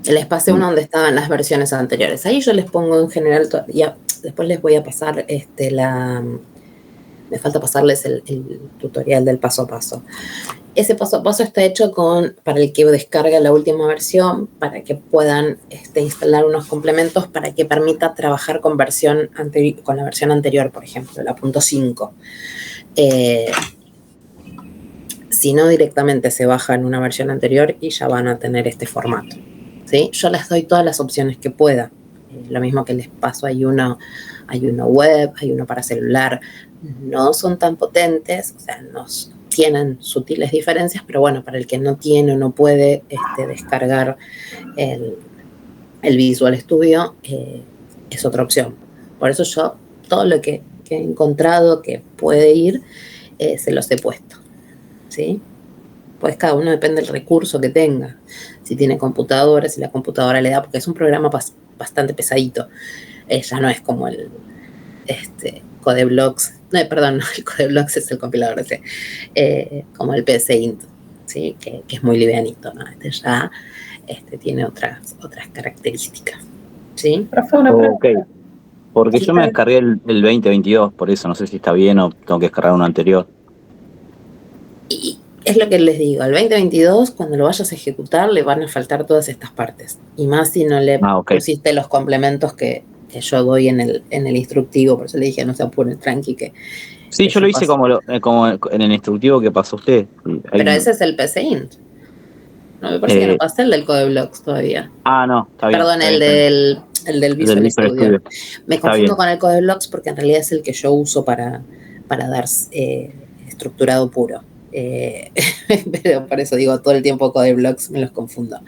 Les pasé uno donde estaban las versiones anteriores. Ahí yo les pongo en general, después les voy a pasar me falta pasarles el tutorial del paso a paso. Ese paso a paso está hecho para el que descarga la última versión, para que puedan instalar unos complementos para que permita trabajar con la versión anterior, por ejemplo, la .5. Si no, directamente se bajan una versión anterior y ya van a tener este formato, ¿sí? Yo les doy todas las opciones que pueda. Lo mismo que les paso, hay uno web, hay uno para celular. No son tan potentes, o sea, tienen sutiles diferencias, pero bueno, para el que no tiene o no puede descargar el Visual Studio, es otra opción. Por eso yo, todo lo que he encontrado que puede ir, se los he puesto. ¿Sí? Pues cada uno depende del recurso que tenga. Si tiene computadora, si la computadora le da, porque es un programa bastante pesadito. Ya no es como el CodeBlocks. No, perdón, no, el CodeBlocks es el compilador como el PSInt, ¿sí? Que es muy livianito, ¿no? Ya tiene otras características. ¿Sí? Ok. Porque yo me descargué el 2022, por eso no sé si está bien o tengo que descargar uno anterior. Y es lo que les digo, el 2022, cuando lo vayas a ejecutar, le van a faltar todas estas partes. Y más si no le pusiste los complementos que yo doy en el instructivo. Por eso le dije, no se apuren, tranqui, que Sí, yo lo hice como en el instructivo que pasó usted. Pero ese es el PCInt. No, me parece que no pasé el del Codeblocks todavía. No, está bien. Perdón, está el del Visual Studio. Me confundo con el Codeblocks porque en realidad es el que yo uso para dar estructurado puro. Pero por eso digo, todo el tiempo Codeblocks me los confundo.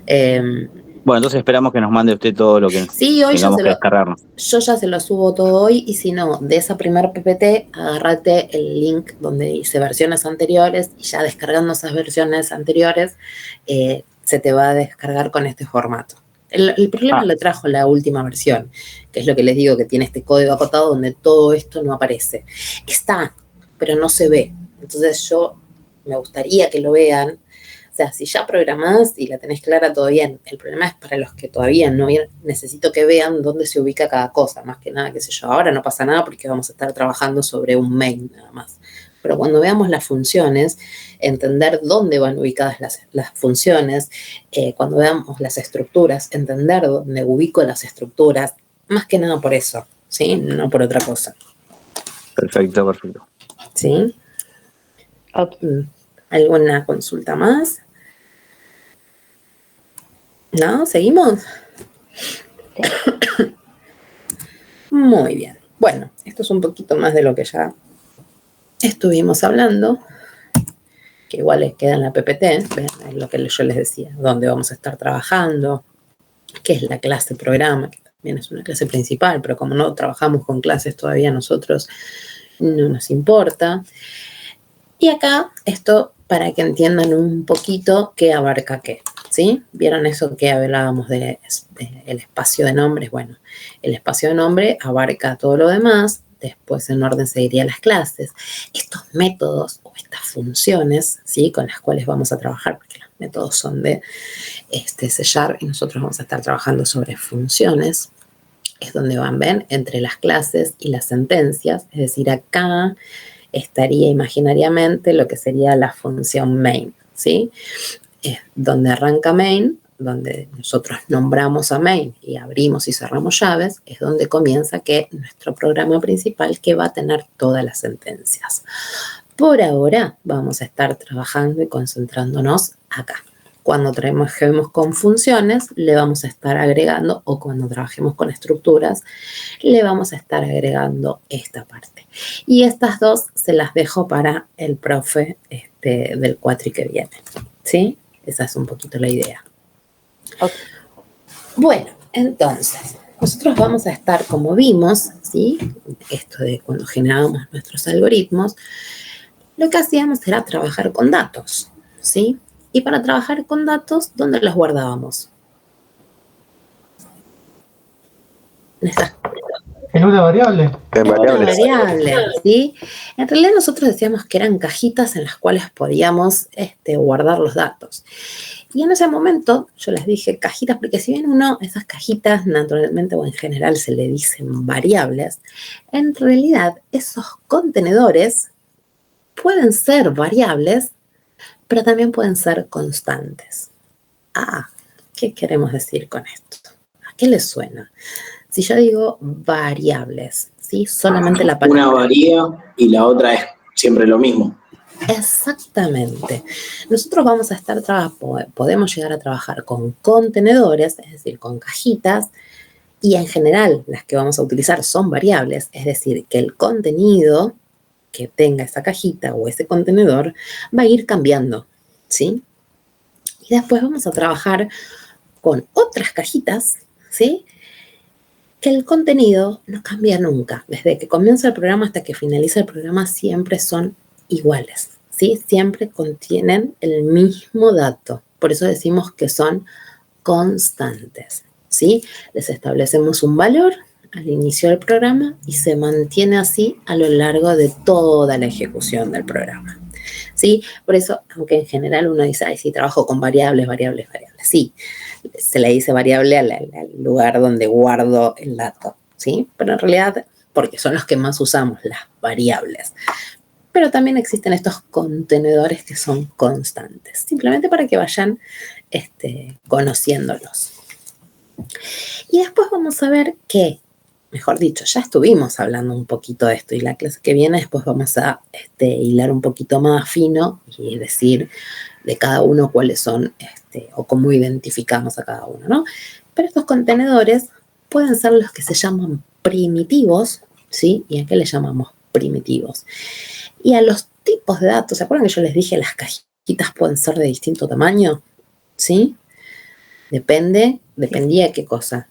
Bueno, entonces esperamos que nos mande usted todo lo que sí, hoy tengamos que descargarnos. Yo ya se lo subo todo hoy, y si no, de esa primer PPT, agárrate el link donde dice versiones anteriores, y ya descargando esas versiones anteriores, se te va a descargar con este formato. El problema lo trajo la última versión, que es lo que les digo, que tiene este código acotado donde todo esto no aparece. Está, pero no se ve. Entonces yo me gustaría que lo vean. O sea, si ya programás y la tenés clara, todo bien. El problema es para los que todavía no necesito que vean dónde se ubica cada cosa. Más que nada, qué sé yo, ahora no pasa nada porque vamos a estar trabajando sobre un main nada más. Pero cuando veamos las funciones, entender dónde van ubicadas las funciones, cuando veamos las estructuras, entender dónde ubico las estructuras, más que nada por eso, ¿sí? No por otra cosa. Perfecto. ¿Sí? Okay. ¿Alguna consulta más? ¿No? ¿Seguimos? Sí. Muy bien. Bueno, esto es un poquito más de lo que ya estuvimos hablando, que igual les queda en la PPT, ¿ven? Es lo que yo les decía, dónde vamos a estar trabajando, qué es la clase programa, que también es una clase principal, pero como no trabajamos con clases todavía nosotros, no nos importa. Y acá, esto para que entiendan un poquito qué abarca qué, ¿sí? ¿Vieron eso que hablábamos del espacio de nombres? Bueno, el espacio de nombre abarca todo lo demás, después en orden seguiría las clases. Estos métodos o estas funciones, ¿sí? Con las cuales vamos a trabajar, porque los métodos son de C# y nosotros vamos a estar trabajando sobre funciones, es donde van, ven, entre las clases y las sentencias, es decir, acá estaría imaginariamente lo que sería la función main, ¿sí? Donde arranca main, donde nosotros nombramos a main y abrimos y cerramos llaves, es donde comienza nuestro programa principal, que va a tener todas las sentencias. Por ahora vamos a estar trabajando y concentrándonos acá. Cuando trabajemos con funciones, le vamos a estar agregando, o cuando trabajemos con estructuras, le vamos a estar agregando esta parte. Y estas dos se las dejo para el profe del cuatri que viene, ¿sí? Esa es un poquito la idea. Okay. Bueno, entonces, nosotros vamos a estar, como vimos, ¿sí? Esto de cuando generábamos nuestros algoritmos, lo que hacíamos era trabajar con datos, ¿sí? Y para trabajar con datos, ¿dónde los guardábamos? En una variable. En una variable, ¿sí? En realidad nosotros decíamos que eran cajitas en las cuales podíamos guardar los datos. Y en ese momento yo les dije cajitas, porque si bien esas cajitas naturalmente o en general se le dicen variables, en realidad esos contenedores pueden ser variables, pero también pueden ser constantes. ¿Qué queremos decir con esto? ¿A qué les suena? Si yo digo variables, ¿sí? Solamente la palabra. Una varía y la otra es siempre lo mismo. Exactamente. Nosotros vamos a estar podemos llegar a trabajar con contenedores, es decir, con cajitas, y en general las que vamos a utilizar son variables, es decir, que el contenido que tenga esa cajita o ese contenedor va a ir cambiando, ¿sí? Y después vamos a trabajar con otras cajitas, ¿sí? Que el contenido no cambia nunca. Desde que comienza el programa hasta que finaliza el programa siempre son iguales, ¿sí? Siempre contienen el mismo dato. Por eso decimos que son constantes, ¿sí? Les establecemos un valor al inicio del programa y se mantiene así a lo largo de toda la ejecución del programa, ¿sí? Por eso, aunque en general uno dice, sí, trabajo con variables, sí, se le dice variable al lugar donde guardo el dato, ¿sí? Pero en realidad, porque son los que más usamos, las variables. Pero también existen estos contenedores que son constantes, simplemente para que vayan conociéndolos. Y después vamos a ver que mejor dicho, ya estuvimos hablando un poquito de esto y la clase que viene después vamos a hilar un poquito más fino y decir de cada uno cuáles son o cómo identificamos a cada uno, ¿no? Pero estos contenedores pueden ser los que se llaman primitivos, ¿sí? ¿Y a qué le llamamos primitivos? Y a los tipos de datos, ¿se acuerdan que yo les dije las cajitas pueden ser de distinto tamaño? ¿Sí? Dependía de qué cosa.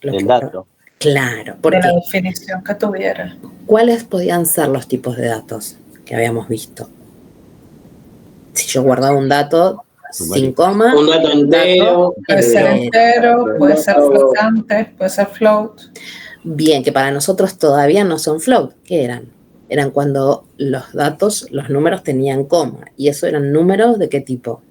El dato. Claro, De porque la definición que tuviera. ¿cuáles podían ser los tipos de datos que habíamos visto? Si yo guardaba un dato sin coma. Un dato entero. Puede ser entero, puede ser flotante, puede ser float. Bien, que para nosotros todavía no son float. ¿Qué eran? Eran cuando los datos, los números tenían coma. ¿Y eso eran números de qué tipo?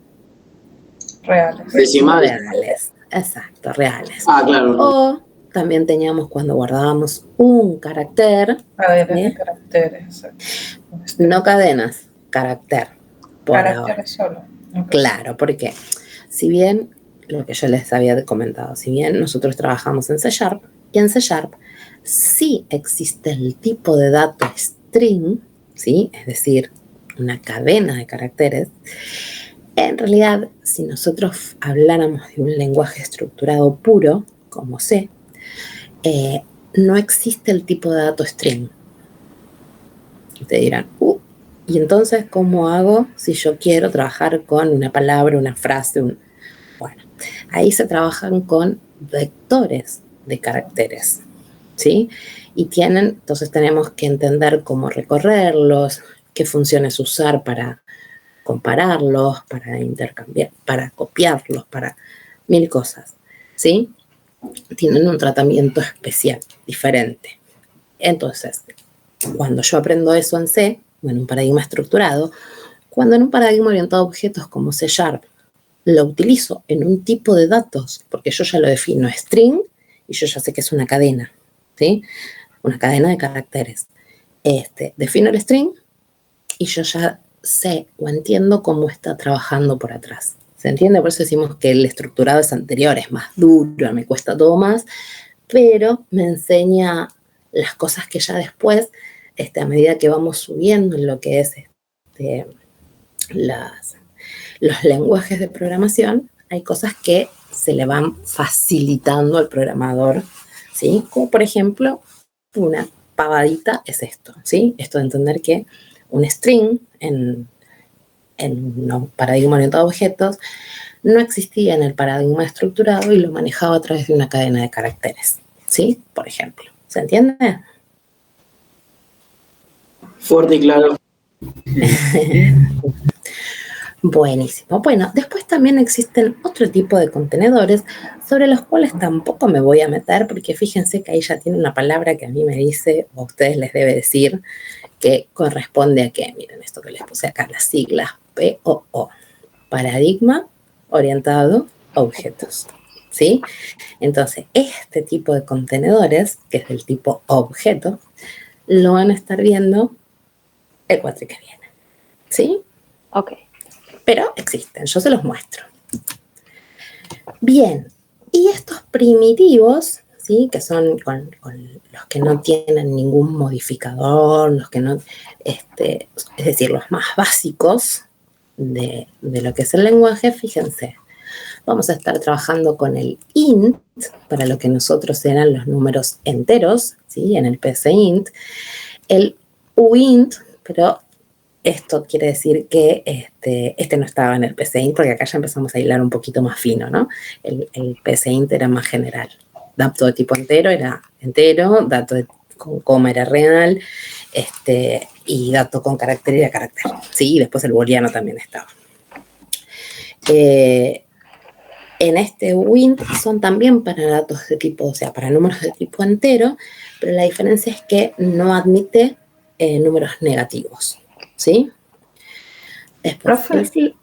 Reales. Decimales. Reales, exacto, reales. Ah, claro. O también teníamos cuando guardábamos un carácter. Cadenas de caracteres, exacto. No cadenas, carácter. Caracteres solo. Okay. Claro, porque si bien, lo que yo les había comentado, si bien nosotros trabajamos en C#, y en C# sí existe el tipo de dato string, ¿sí? Es decir, una cadena de caracteres. En realidad, si nosotros habláramos de un lenguaje estructurado puro, como C, no existe el tipo de dato string. Ustedes dirán, y entonces, ¿cómo hago si yo quiero trabajar con una palabra, una frase? Bueno, ahí se trabajan con vectores de caracteres, ¿sí? Y entonces tenemos que entender cómo recorrerlos, qué funciones usar para compararlos, para intercambiar, para copiarlos, para mil cosas, ¿sí? Tienen un tratamiento especial, diferente. Entonces, cuando yo aprendo eso en C, en un paradigma estructurado, cuando en un paradigma orientado a objetos como C# lo utilizo en un tipo de datos, porque yo ya lo defino string y yo ya sé que es una cadena, ¿sí? Una cadena de caracteres. Defino el string y yo ya sé o entiendo cómo está trabajando por atrás. ¿Se entiende? Por eso decimos que el estructurado es anterior, es más duro, me cuesta todo más, pero me enseña las cosas que ya después, a medida que vamos subiendo en lo que es los lenguajes de programación, hay cosas que se le van facilitando al programador, ¿sí? Como por ejemplo, una pavadita es esto, ¿sí? Esto de entender que un string en un paradigma orientado a objetos no existía en el paradigma estructurado y lo manejaba a través de una cadena de caracteres, ¿sí? Por ejemplo. ¿Se entiende? Fuerte y claro. Buenísimo. Bueno, después también existen otro tipo de contenedores sobre los cuales tampoco me voy a meter porque fíjense que ahí ya tiene una palabra que a mí me dice, o a ustedes les debe decir, que corresponde a qué. Miren esto que les puse acá, las siglas POO. Paradigma orientado a objetos. ¿Sí? Entonces, este tipo de contenedores, que es del tipo objeto, lo van a estar viendo el cuatri que viene. ¿Sí? Ok. Pero existen, yo se los muestro. Bien, y estos primitivos, ¿sí? Que son con los que no tienen ningún modificador, los que no, es decir, los más básicos de lo que es el lenguaje, fíjense. Vamos a estar trabajando con el int, para lo que nosotros eran los números enteros, ¿sí? En el PCInt, el uint, pero esto quiere decir que no estaba en el PCInt, porque acá ya empezamos a hilar un poquito más fino, ¿no? El PCInt era más general. Dato de tipo entero era entero, dato con coma era real, y dato con carácter era carácter. Sí, y después el booleano también estaba. En este uint son también para datos de tipo, o sea, para números de tipo entero, pero la diferencia es que no admite números negativos, ¿sí? Después, Profe, sí.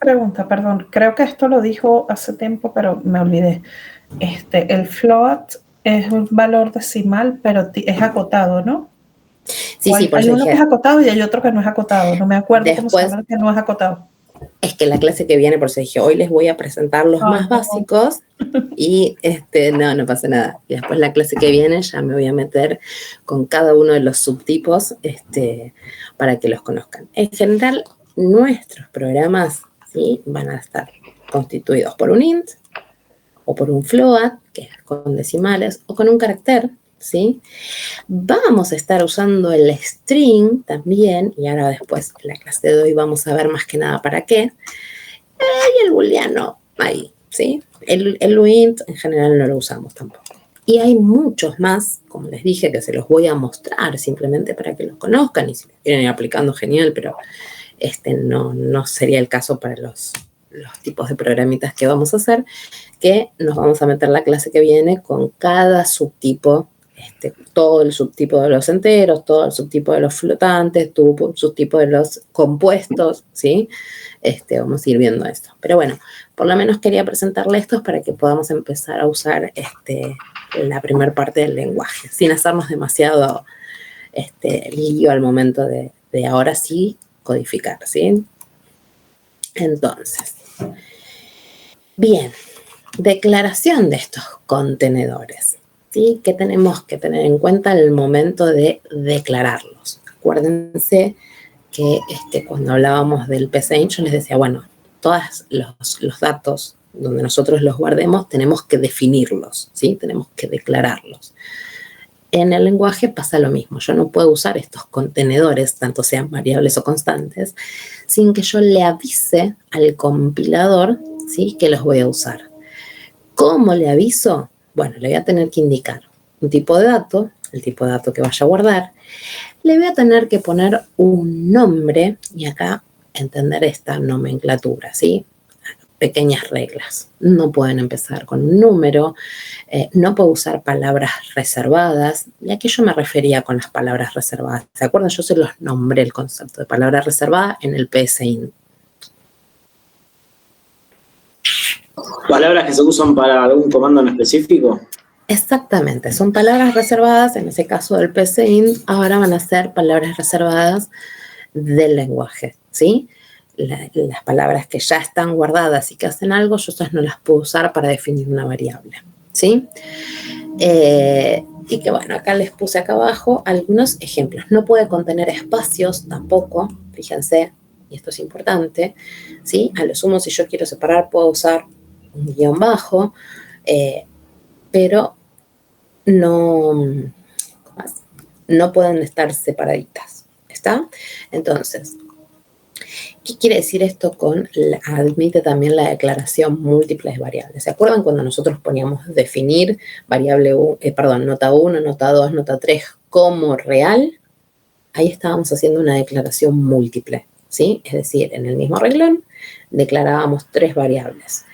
Pregunta, perdón, creo que esto lo dijo hace tiempo, pero me olvidé. El float es un valor decimal, pero es acotado, ¿no? Sí, sí, por hay eso uno dije, que es acotado y hay otro que no es acotado. No me acuerdo después, cómo se llama el que no es acotado. Es que la clase que viene, por eso dije, hoy les voy a presentar los más básicos y no pasa nada. Y después la clase que viene ya me voy a meter con cada uno de los subtipos para que los conozcan. En general, nuestros programas, ¿sí?, van a estar constituidos por un int o por un float, que es con decimales, o con un carácter, ¿sí? Vamos a estar usando el string también, y ahora después en la clase de hoy vamos a ver más que nada para qué. Y el booleano, ahí, ¿sí? El int en general no lo usamos tampoco. Y hay muchos más, como les dije, que se los voy a mostrar simplemente para que los conozcan, y si lo quieren ir aplicando, genial, pero no sería el caso para los tipos de programitas que vamos a hacer, que nos vamos a meter la clase que viene con cada subtipo, todo el subtipo de los enteros, todo el subtipo de los flotantes, subtipo de los compuestos, ¿sí? Vamos a ir viendo esto. Pero bueno, por lo menos quería presentarle estos para que podamos empezar a usar la primera parte del lenguaje, sin hacernos demasiado lío al momento de ahora sí codificar, ¿sí? Entonces, bien, declaración de estos contenedores, ¿sí? ¿Qué tenemos que tener en cuenta al momento de declararlos? Acuérdense que cuando hablábamos del PSINT yo les decía, bueno, todos los datos donde nosotros los guardemos tenemos que definirlos, ¿sí? Tenemos que declararlos. En el lenguaje pasa lo mismo. Yo no puedo usar estos contenedores, tanto sean variables o constantes, sin que yo le avise al compilador, ¿sí?, que los voy a usar. ¿Cómo le aviso? Bueno, le voy a tener que indicar un tipo de dato, el tipo de dato que vaya a guardar. Le voy a tener que poner un nombre, y acá entender esta nomenclatura, ¿sí? Pequeñas reglas. No pueden empezar con un número, no puedo usar palabras reservadas, y a qué yo me refería con las palabras reservadas. ¿Se acuerdan? Yo se los nombré el concepto de palabra reservada en el PSINT. ¿Palabras que se usan para algún comando en específico? Exactamente, son palabras reservadas, en ese caso del PSINT, ahora van a ser palabras reservadas del lenguaje, ¿sí? Las palabras que ya están guardadas y que hacen algo, yo esas no las puedo usar para definir una variable, ¿sí? Y que bueno, acá les puse acá abajo algunos ejemplos. No puede contener espacios tampoco, fíjense, y esto es importante, ¿sí? A lo sumo, si yo quiero separar, puedo usar un guión bajo, pero no pueden estar separaditas, ¿está? Entonces, ¿qué quiere decir esto con admite también la declaración múltiples variables? ¿Se acuerdan cuando nosotros poníamos definir variable nota 1, nota 2, nota 3 como real? Ahí estábamos haciendo una declaración múltiple, ¿sí? Es decir, en el mismo renglón declarábamos 3 variables.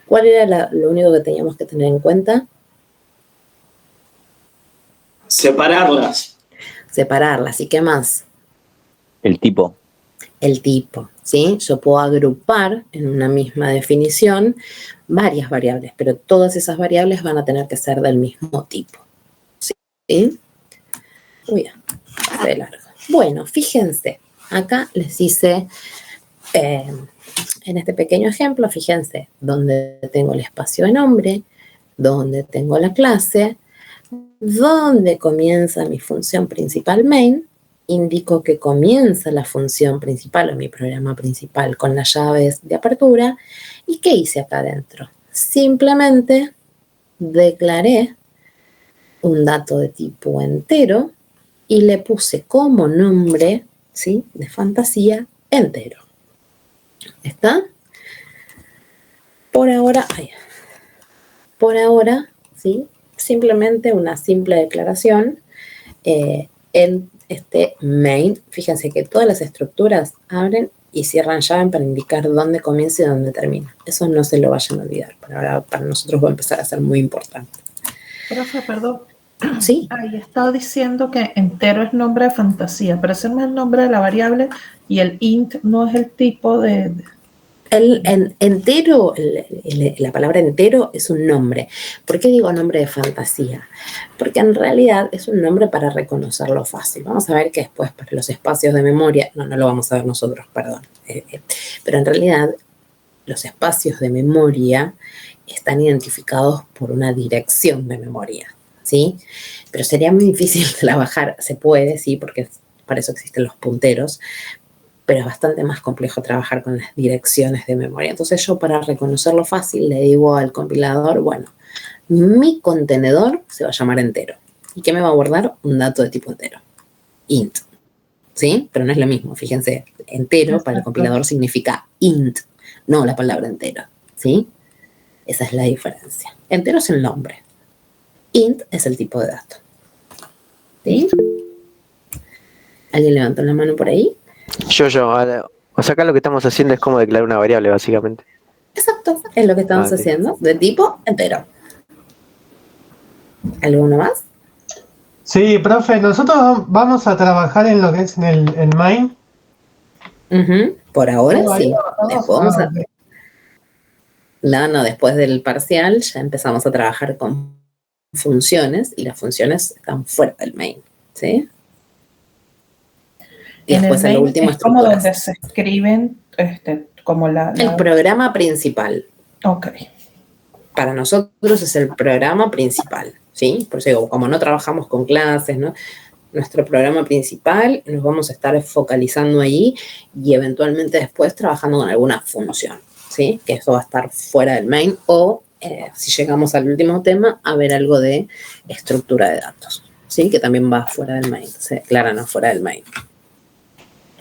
¿Cuál era lo único que teníamos que tener en cuenta? Separarlas. Separarlas. ¿Y qué más? El tipo. El tipo, ¿sí? Yo puedo agrupar en una misma definición varias variables, pero todas esas variables van a tener que ser del mismo tipo, ¿sí? Uy, de largo. Bueno, fíjense, acá les hice, en este pequeño ejemplo, fíjense, donde tengo el espacio de nombre, donde tengo la clase, donde comienza mi función principal main, indico que comienza la función principal o mi programa principal con las llaves de apertura. ¿Y qué hice acá adentro? Simplemente declaré un dato de tipo entero y le puse como nombre, ¿sí?, de fantasía entero. ¿Está? Por ahora, ¿sí?, simplemente una simple declaración en este main. Fíjense que todas las estructuras abren y cierran llave para indicar dónde comienza y dónde termina. Eso no se lo vayan a olvidar. Para nosotros va a empezar a ser muy importante. Profe, perdón. Sí. Ahí estaba diciendo que entero es nombre de fantasía, pero ese no es el nombre de la variable y el int no es el tipo de... Entero, la palabra entero es un nombre. ¿Por qué digo nombre de fantasía? Porque en realidad es un nombre para reconocerlo fácil. Vamos a ver que después para los espacios de memoria, no lo vamos a ver nosotros, perdón. Pero en realidad los espacios de memoria están identificados por una dirección de memoria, ¿sí? Pero sería muy difícil trabajar, se puede, sí, porque para eso existen los punteros, pero es bastante más complejo trabajar con las direcciones de memoria. Entonces yo, para reconocerlo fácil, le digo al compilador, bueno, mi contenedor se va a llamar entero. ¿Y qué me va a guardar? Un dato de tipo entero, int, ¿sí? Pero no es lo mismo, fíjense, entero para el compilador significa int, no la palabra entero, ¿sí? Esa es la diferencia. Entero es el nombre, int es el tipo de dato, ¿sí? ¿Alguien levantó la mano por ahí? Yo. O sea, acá lo que estamos haciendo es como declarar una variable, básicamente. Exacto, es lo que estamos haciendo, de tipo entero. ¿Alguno más? Sí, profe, nosotros vamos a trabajar en lo que es en el main. Por ahora sí. Después vamos a... No, después del parcial ya empezamos a trabajar con funciones y las funciones están fuera del main, ¿sí? Y después en lo último es como donde se escriben como el programa principal. Ok. Para nosotros es el programa principal, ¿sí? Por eso digo, como no trabajamos con clases, ¿no? Nuestro programa principal nos vamos a estar focalizando ahí y eventualmente después trabajando con alguna función, ¿sí? Que eso va a estar fuera del main o, si llegamos al último tema, a ver algo de estructura de datos, ¿sí? Que también va fuera del main, se declara no fuera del main.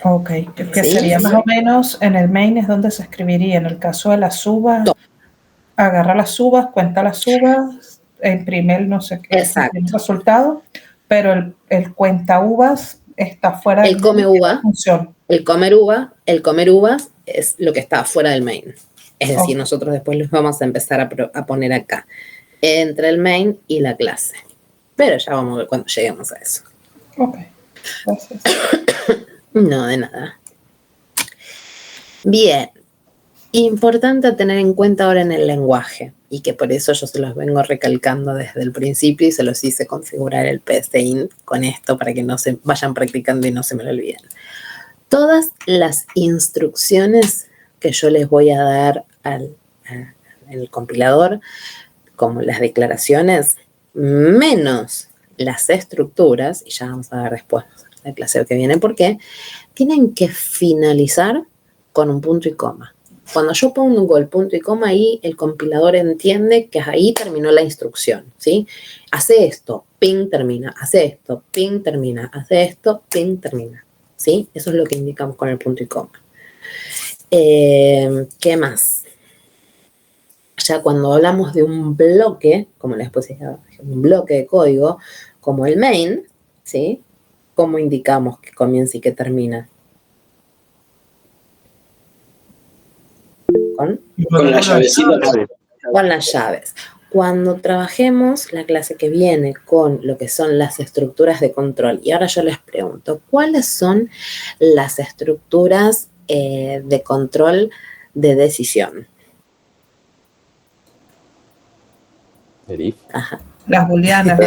Ok, que sería más o menos en el main es donde se escribiría. En el caso de las subas, agarra las subas, cuenta las subas, imprime el no sé qué, el resultado, pero el cuenta uvas está fuera del come uva, el comer uvas es lo que está fuera del main. Es decir, nosotros después los vamos a empezar a poner acá, entre el main y la clase. Pero ya vamos a ver cuando lleguemos a eso. Ok, gracias. No, de nada. Bien. Importante a tener en cuenta ahora en el lenguaje, y que por eso yo se los vengo recalcando desde el principio y se los hice configurar el PSINT con esto para que no se vayan practicando y no se me lo olviden. Todas las instrucciones que yo les voy a dar al compilador, como las declaraciones, menos las estructuras, y ya vamos a ver después en la clase que viene por qué, tienen que finalizar con un punto y coma. Cuando yo pongo el punto y coma ahí, el compilador entiende que ahí terminó la instrucción, ¿sí? Hace esto, ping, termina. Hace esto, ping, termina. Hace esto, ping, termina, ¿sí? Eso es lo que indicamos con el punto y coma. ¿Qué más? Ya cuando hablamos de un bloque, como les puse, un bloque de código, como el main, ¿sí? ¿Cómo indicamos que comienza y que termina? Con las llavecitas. Con las llaves. Cuando trabajemos la clase que viene con lo que son las estructuras de control, y ahora yo les pregunto, ¿cuáles son las estructuras de control de decisión? El if. Ajá. Las booleanas.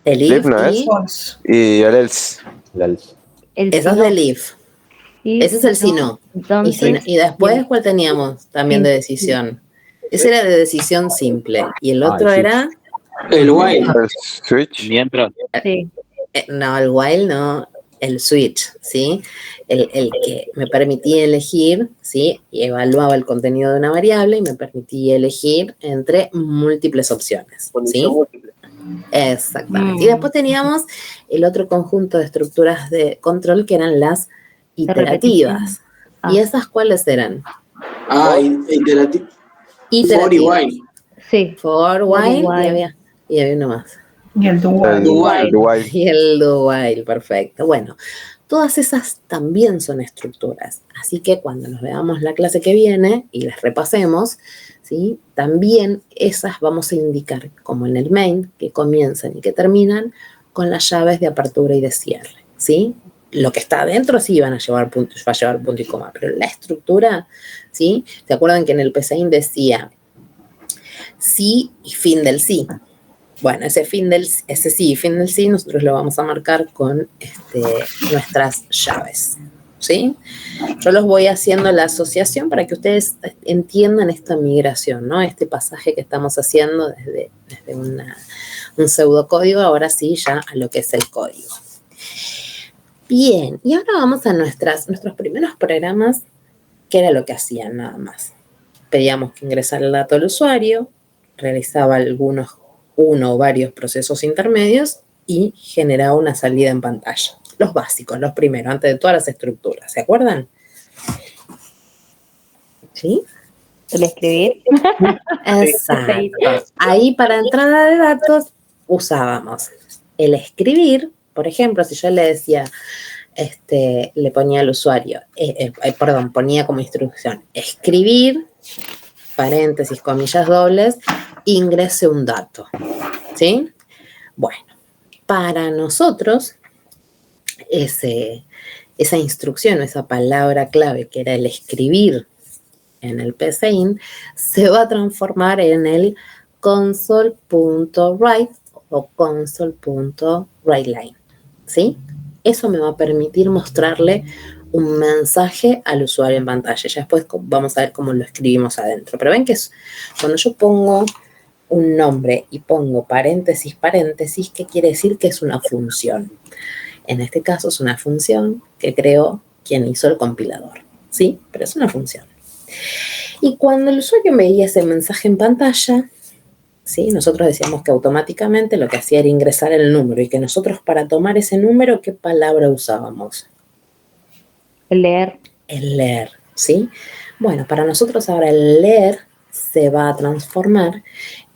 El if ¿no es? Y el else. Eso es del if. Ese es el si no. Y después, ¿cuál teníamos también de decisión? Ese era de decisión simple. Y el otro era... El while. El switch. Mientras. No, el while no. El switch, ¿sí? El que me permitía elegir, ¿sí? Y evaluaba el contenido de una variable y me permitía elegir entre múltiples opciones, ¿sí? Exactamente. Y después teníamos el otro conjunto de estructuras de control que eran las iterativas. ¿Y esas cuáles eran? Iterativas. For y while. Sí. For while y había uno más. Y el do while. Y el do while, perfecto. Bueno, todas esas también son estructuras. Así que cuando nos veamos la clase que viene y las repasemos, ¿sí? También esas vamos a indicar, como en el main, que comienzan y que terminan con las llaves de apertura y de cierre, ¿sí? lo que está adentro sí va a llevar punto y coma, pero la estructura, ¿sí? ¿Se acuerdan que en el PSAIN decía sí y fin del sí? Bueno, ese sí y fin del sí nosotros lo vamos a marcar con nuestras llaves, ¿sí? Yo los voy haciendo la asociación para que ustedes entiendan esta migración, ¿no? Este pasaje que estamos haciendo desde un pseudocódigo, ahora sí ya a lo que es el código. Bien, y ahora vamos a nuestros primeros programas, que era lo que hacían nada más. Pedíamos que ingresara el dato del usuario, realizaba uno o varios procesos intermedios y generaba una salida en pantalla. Los básicos, los primeros, antes de todas las estructuras, ¿se acuerdan? ¿Sí? ¿El escribir? Exacto. Ahí para entrada de datos usábamos el escribir. Por ejemplo, si yo le decía, le ponía al usuario, ponía como instrucción, escribir, paréntesis, comillas dobles, ingrese un dato, ¿sí? Bueno, para nosotros, esa instrucción, esa palabra clave que era el escribir en el PSAIN, se va a transformar en el console.write o console.writeLine, ¿sí? Eso me va a permitir mostrarle un mensaje al usuario en pantalla. Ya después vamos a ver cómo lo escribimos adentro. Pero ven que cuando yo pongo un nombre y pongo paréntesis, paréntesis, ¿qué quiere decir? Que es una función. En este caso es una función que creó quien hizo el compilador, ¿sí? Pero es una función. Y cuando el usuario veía ese mensaje en pantalla, ¿sí? Nosotros decíamos que automáticamente lo que hacía era ingresar el número y que nosotros para tomar ese número, ¿qué palabra usábamos? El leer. El leer, ¿sí? Bueno, para nosotros ahora el leer se va a transformar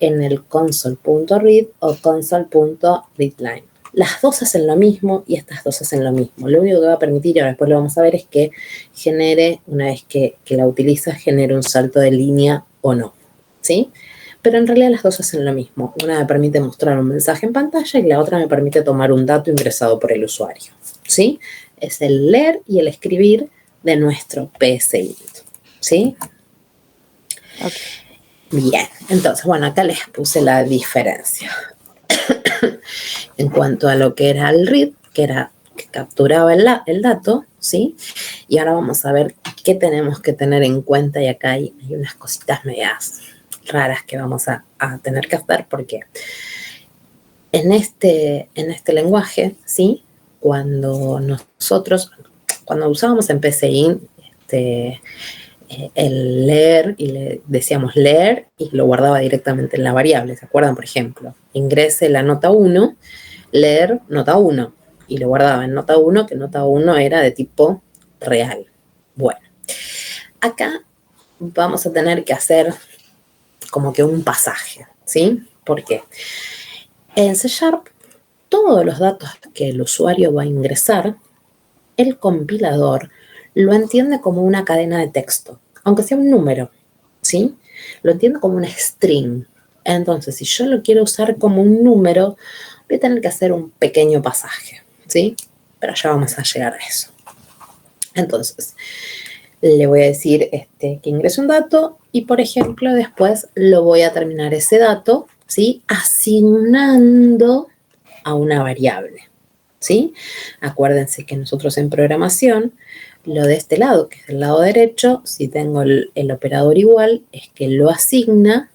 en el console.read o console.readLine. Las dos hacen lo mismo y estas dos hacen lo mismo. Lo único que va a permitir, y ahora después lo vamos a ver, es que genere, una vez que la utiliza, genere un salto de línea o no, ¿sí? Pero en realidad las dos hacen lo mismo. Una me permite mostrar un mensaje en pantalla y la otra me permite tomar un dato ingresado por el usuario, ¿sí? Es el leer y el escribir de nuestro PSAIN, ¿sí? Okay. Bien, entonces, bueno, acá les puse la diferencia. En cuanto a lo que era el read, que capturaba el dato, ¿sí? Y ahora vamos a ver qué tenemos que tener en cuenta, y acá hay unas cositas medias raras que vamos a tener que hacer, porque en este lenguaje, ¿sí? Cuando usábamos en PSAIN el leer, y le decíamos leer y lo guardaba directamente en la variable, ¿se acuerdan? Por ejemplo, ingrese la nota 1, leer nota 1, y lo guardaba en nota 1, que nota 1 era de tipo real. Bueno, acá vamos a tener que hacer como que un pasaje, ¿sí? ¿Por qué? En C# todos los datos que el usuario va a ingresar, el compilador lo entiende como una cadena de texto, aunque sea un número, ¿sí? Lo entiende como una string. Entonces, si yo lo quiero usar como un número, voy a tener que hacer un pequeño pasaje, ¿sí? Pero ya vamos a llegar a eso. Entonces, le voy a decir que ingrese un dato y, por ejemplo, después lo voy a terminar ese dato, ¿sí? Asignando a una variable, ¿sí? Acuérdense que nosotros en programación, lo de este lado, que es el lado derecho, si tengo el operador igual, es que lo asigna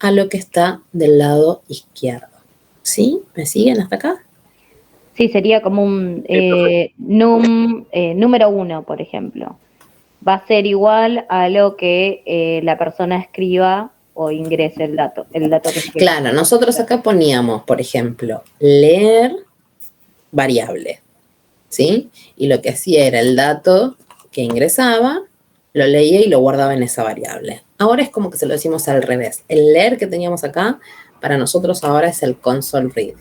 a lo que está del lado izquierdo, ¿sí? ¿Me siguen hasta acá? Sí, sería como un número 1, por ejemplo. Va a ser igual a lo que la persona escriba o ingrese el dato que escriba. Claro, nosotros acá poníamos, por ejemplo, leer variable, ¿sí? Y lo que hacía era el dato que ingresaba, lo leía y lo guardaba en esa variable. Ahora es como que se lo decimos al revés. El leer que teníamos acá, para nosotros ahora es el console read.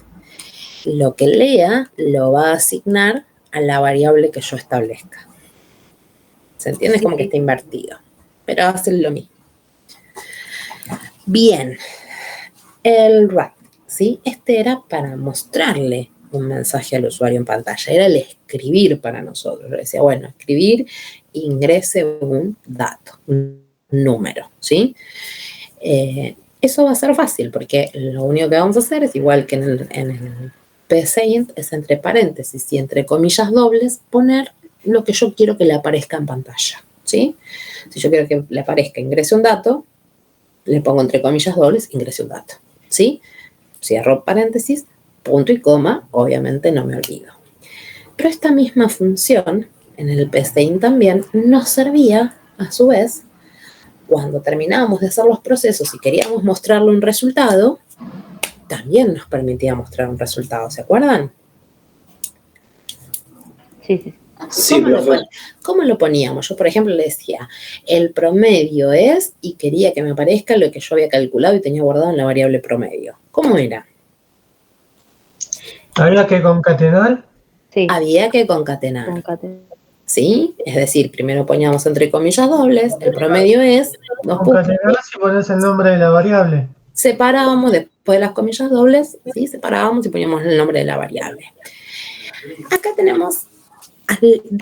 Lo que lea lo va a asignar a la variable que yo establezca. ¿Se entiende? Es como que está invertido, pero hacen lo mismo. Bien, el write, ¿sí? Este era para mostrarle un mensaje al usuario en pantalla, era el escribir para nosotros. Yo decía, bueno, escribir, ingrese un dato, un número, ¿sí? Eso va a ser fácil porque lo único que vamos a hacer es igual que en el PSaint, es entre paréntesis y entre comillas dobles poner lo que yo quiero que le aparezca en pantalla, ¿sí? Si yo quiero que le aparezca ingrese un dato, le pongo entre comillas dobles, ingrese un dato, ¿sí? Cierro paréntesis, punto y coma, obviamente no me olvido. Pero esta misma función en el PSaint también nos servía, a su vez, cuando terminábamos de hacer los procesos y queríamos mostrarle un resultado, también nos permitía mostrar un resultado, ¿se acuerdan? Sí. Sí, ¿Cómo lo poníamos? Yo, por ejemplo, le decía, el promedio es, y quería que me aparezca lo que yo había calculado y tenía guardado en la variable promedio. ¿Cómo era? ¿Había que concatenar? Sí. Había que concatenar. ¿Sí? Es decir, primero poníamos entre comillas dobles, el promedio es... Concatenar si pones el nombre de la variable. Separábamos, después de las comillas dobles, ¿sí? Separábamos y poníamos el nombre de la variable. Acá tenemos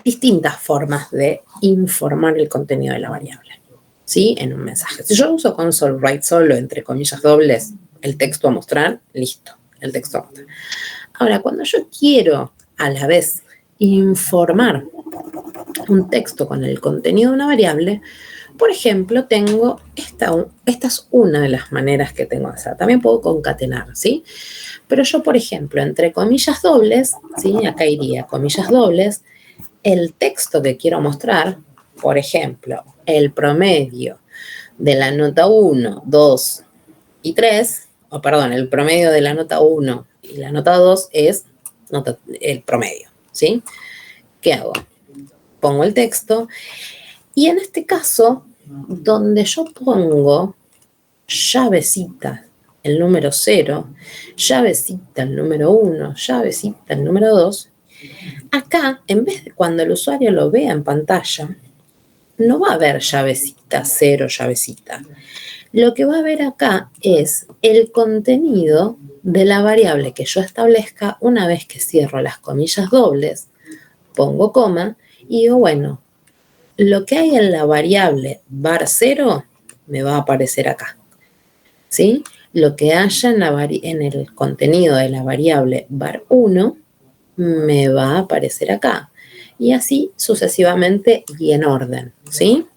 distintas formas de informar el contenido de la variable, ¿sí? En un mensaje. Si yo uso console write solo, entre comillas dobles, el texto a mostrar, listo, el texto a mostrar. Ahora, cuando yo quiero a la vez informar un texto con el contenido de una variable, por ejemplo, tengo esta es una de las maneras que tengo de hacer. También puedo concatenar, ¿sí? Pero yo, por ejemplo, entre comillas dobles, ¿sí? Acá iría comillas dobles, el texto que quiero mostrar, por ejemplo, el promedio de la nota 1, 2 y 3, o perdón, el promedio de la nota 1 y la nota 2 es el promedio, ¿sí? ¿Qué hago? Pongo el texto y en este caso, donde yo pongo llavecita el número 0, llavecita el número 1, llavecita el número 2, acá, en vez de cuando el usuario lo vea en pantalla, no va a ver llavecita 0, llavecita. Lo que va a ver acá es el contenido de la variable que yo establezca una vez que cierro las comillas dobles, pongo coma y digo, bueno, lo que hay en la variable var 0 me va a aparecer acá, ¿sí? Lo que haya en el contenido de la variable var 1 me va a aparecer acá. Y así sucesivamente y en orden, ¿sí?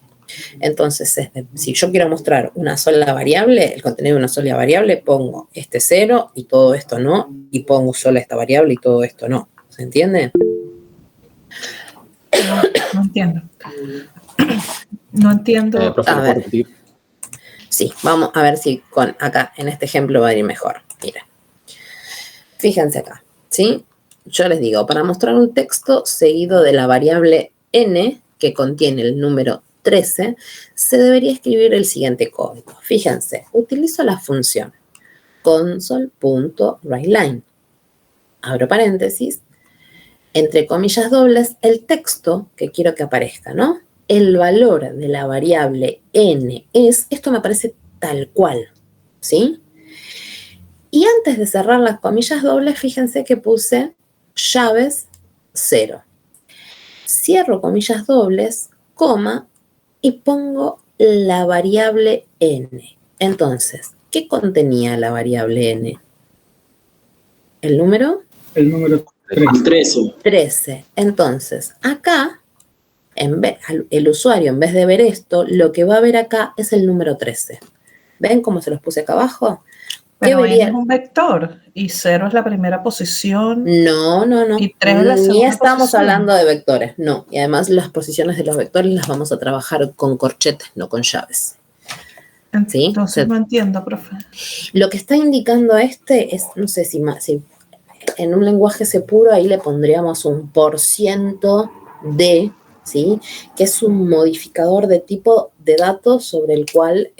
Entonces, si yo quiero mostrar una sola variable, el contenido de una sola variable, pongo este 0 y todo esto no, y pongo solo esta variable y todo esto no. ¿Se entiende? No entiendo. No entiendo. A ver. Sí, vamos a ver si acá, en este ejemplo, va a ir mejor. Mira. Fíjense acá, ¿sí? Yo les digo, para mostrar un texto seguido de la variable n, que contiene el número 13, se debería escribir el siguiente código. Fíjense, utilizo la función console.writeLine. Abro paréntesis, entre comillas dobles, el texto que quiero que aparezca, ¿no? El valor de la variable n es, esto me aparece tal cual, ¿sí? Y antes de cerrar las comillas dobles, fíjense que puse llaves 0. Cierro comillas dobles, coma, y pongo la variable n. Entonces, ¿qué contenía la variable n? ¿El número? El número 13. Entonces, acá, el usuario, en vez de ver esto, lo que va a ver acá es el número 13. ¿Ven cómo se los puse acá abajo? Pero n es un vector y 0 es la primera posición. No. Y 3 es la segunda Ni estamos posición. hablando de vectores, no. Y además las posiciones de los vectores las vamos a trabajar con corchetes, no con llaves. ¿Sí? Entonces no entiendo, profe. Lo que está indicando es, no sé si en un lenguaje puro ahí le pondríamos un % de, ¿sí? Que es un modificador de tipo de datos sobre el cual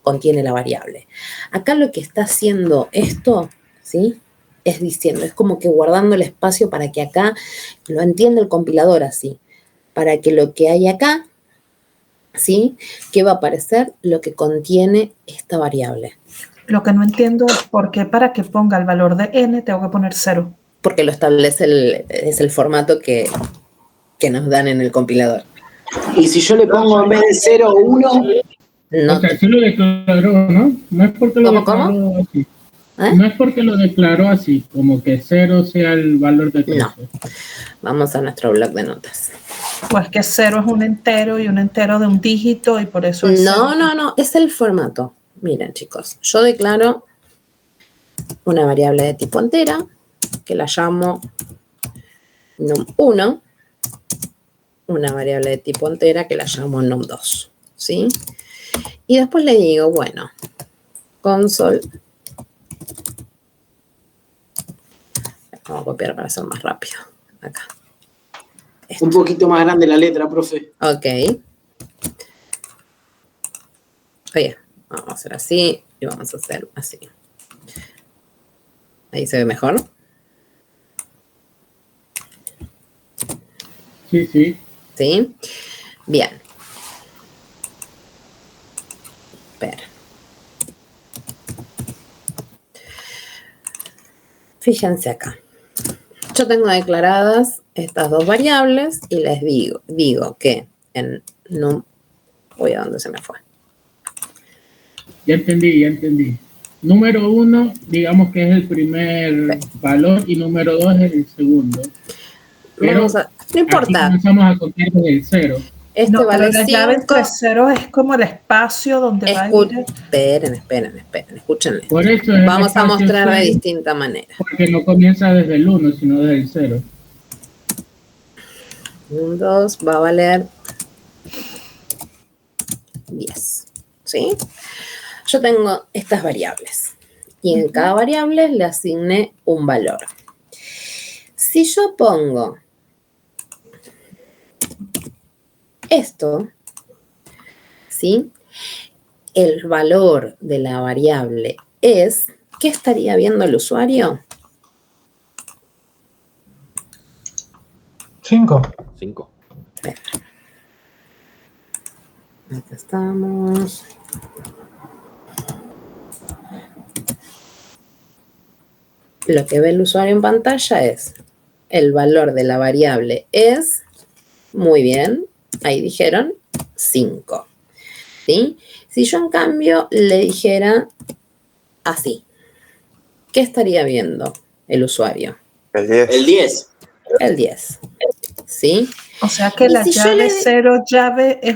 contiene la variable. Acá lo que está haciendo esto, ¿sí? Es diciendo, es como que guardando el espacio para que acá, lo entienda el compilador así, para que lo que hay acá, ¿sí? Que va a aparecer lo que contiene esta variable. Lo que no entiendo es por qué para que ponga el valor de n tengo que poner 0. Porque lo establece es el formato que nos dan en el compilador. Y si yo le pongo en vez de 0, 1... No. O sea, sí lo declaró, ¿no? No es porque lo declaró así. No es porque lo declaró así, como que 0 sea el valor de 13. No. Vamos a nuestro bloc de notas. Pues que 0 es un entero y un entero de un dígito y por eso es No, es el formato. Miren, chicos, yo declaro una variable de tipo entera que la llamo num1, una variable de tipo entera que la llamo num2, ¿sí? Y después le digo, bueno, console. Vamos a copiar para ser más rápido. Acá. Un poquito más grande la letra, profe. Ok. Oye, vamos a hacer así y vamos a hacer así. Ahí se ve mejor. Sí, sí. ¿Sí? Bien. Espera. Fíjense acá. Yo tengo declaradas estas dos variables y les digo que en num... Uy, ¿a dónde se me fue? Ya entendí. Número 1, digamos que es el primer valor y número 2 es el segundo. Pero no importa. Aquí comenzamos a contar desde el 0. No, pero la llave entre 0 es como el espacio donde va a ir. Esperen, escúchenle. Por eso vamos a mostrar de distinta manera. Porque no comienza desde el 1, sino desde el 0. Un 2 va a valer 10. ¿Sí? Yo tengo estas variables. Y en cada variable le asigné un valor. Si yo pongo esto, ¿sí? El valor de la variable es, ¿qué estaría viendo el usuario? 5. Acá estamos. Lo que ve el usuario en pantalla es el valor de la variable es, muy bien, ahí dijeron 5. ¿Sí? Si yo en cambio le dijera así, ¿qué estaría viendo el usuario? El 10. El 10. El 10. ¿Sí? O sea que la llave 0 llave es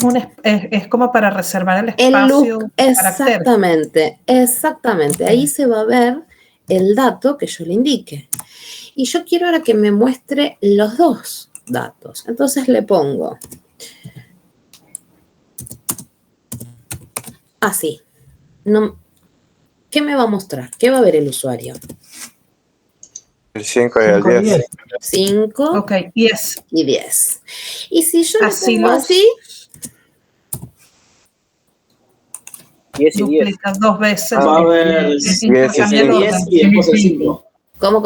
como para reservar el espacio. Exactamente. Ahí se va a ver el dato que yo le indique. Y yo quiero ahora que me muestre los dos datos. Entonces le pongo así. No, ¿qué me va a mostrar? ¿Qué va a ver el usuario? El 5 y el 10. 5 okay, 10. Y 10. Y si yo así le pongo así, 10 y 10. Duplicas 2 veces. Va a haber 10 y después el 5. ¿Cómo?